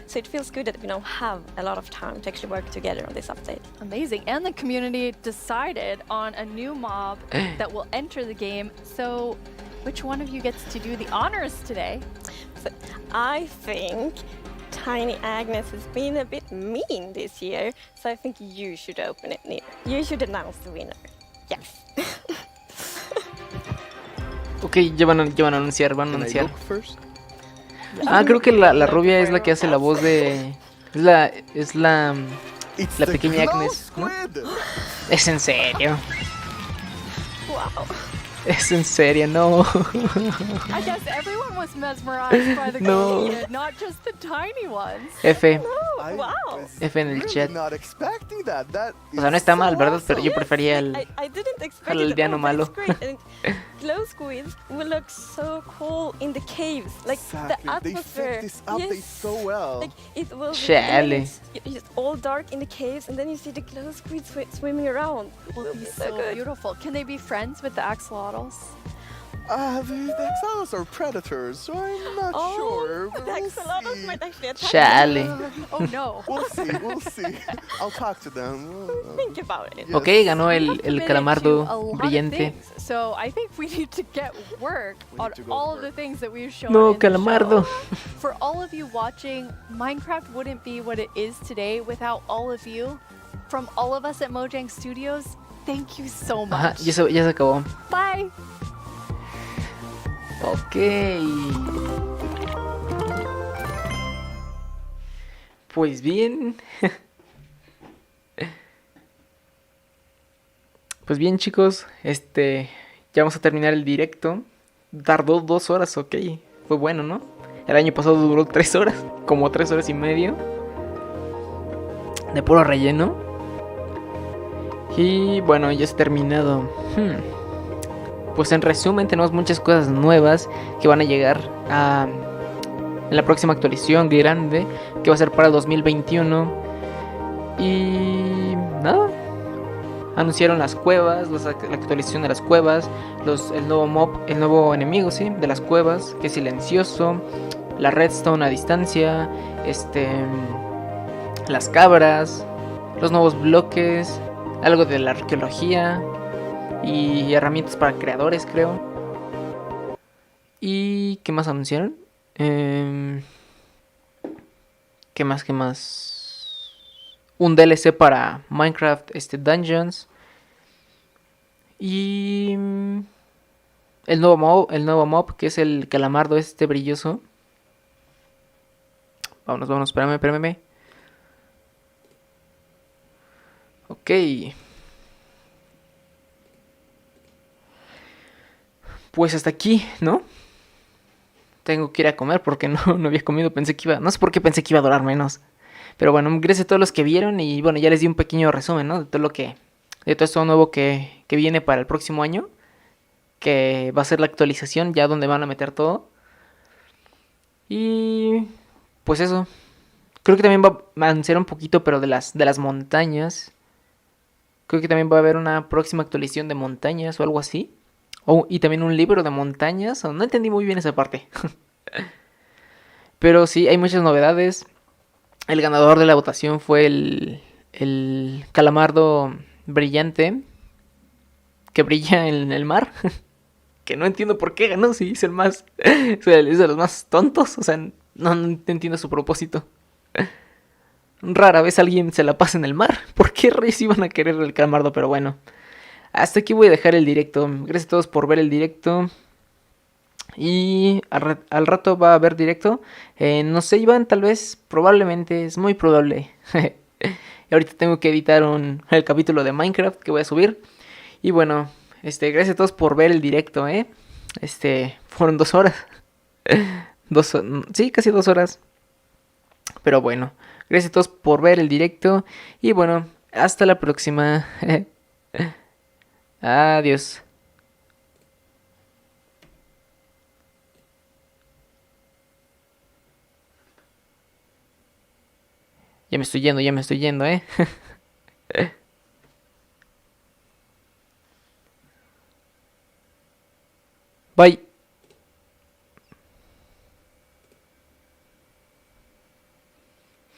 So it feels good that we now have a lot of time to actually work together on this update. Amazing. And the community decided on a new mob that will enter the game. So which one of you gets to do the honors today? So I think Tiny Agnes has been a bit mean this year, so I think you should open it, Neil. You should announce the winner. Yes. Ok, ya van a anunciar, Ah, creo que la rubia es la que hace la voz de... Es la pequeña Agnes, ¿no? Es en serio. Wow. Es en serio, no. I guess everyone was mesmerized by the no. Canales, not just the tiny ones. F. No, wow. F en el chat. Not expecting that. O sea, no está mal, ¿verdad? Pero yo prefería el aldeano malo. Glow squids will look so cool in the caves. Like the atmosphere. They fit this update so well. Like it will be it's all dark in the caves, and then you see the glow squids swimming around. It will be so beautiful. Can they be friends with the axolotls? The axolotls are predators, so I'm not sure. The axolotls might actually attack Chale. Oh no. We'll see. I'll talk to them. Think about it. Ok, ganó el calamardo brillante. So I think we need to get work on all of the things that we've shown. No, calamardo. For all of you watching, Minecraft wouldn't be what it is today without all of you. From all of us at Mojang Studios, thank you so much. Ajá, ya se acabó. Bye. Ok. Pues bien. Pues bien, chicos. Ya vamos a terminar el directo. Tardó 2 horas, ok. Fue bueno, ¿no? El año pasado duró 3 horas. Como 3 horas y medio. De puro relleno. Y bueno, ya está terminado. Pues en resumen tenemos muchas cosas nuevas que van a llegar en la próxima actualización grande, que va a ser para el 2021. Y nada, anunciaron las cuevas, la actualización de las cuevas, el nuevo enemigo, sí, de las cuevas, que es silencioso, la redstone a distancia, las cabras, los nuevos bloques, algo de la arqueología y herramientas para creadores, creo. ¿Y qué más anunciaron? ¿Qué más? Un DLC para Minecraft Dungeons. Y el nuevo mob, que es el calamardo brilloso. Vámonos, espérame. Ok. Pues hasta aquí, ¿no? Tengo que ir a comer porque no había comido. No sé por qué pensé que iba a durar menos. Pero bueno, gracias a todos los que vieron y bueno, ya les di un pequeño resumen, ¿no? De todo esto nuevo que viene para el próximo año, que va a ser la actualización, ya donde van a meter todo. Y pues eso. Creo que también va a anunciar un poquito, pero de las montañas. Creo que también va a haber una próxima actualización de montañas o algo así. Y también un libro de montañas. No entendí muy bien esa parte. Pero sí, hay muchas novedades. El ganador de la votación fue el calamardo brillante que brilla en el mar. Que no entiendo por qué ganó, si es el más... es de los más tontos. O sea, no entiendo su propósito. Rara vez alguien se la pasa en el mar. ¿Por qué reyes iban a querer el calamardo? Pero bueno, hasta aquí voy a dejar el directo. Gracias a todos por ver el directo. Y al rato va a haber directo. No sé, Iván, tal vez, probablemente, es muy probable. Y ahorita tengo que editar el capítulo de Minecraft que voy a subir. Y bueno, gracias a todos por ver el directo, fueron 2 horas. Sí, casi 2 horas. Pero bueno, gracias a todos por ver el directo. Y bueno, hasta la próxima. Adiós. Ya me estoy yendo, Bye.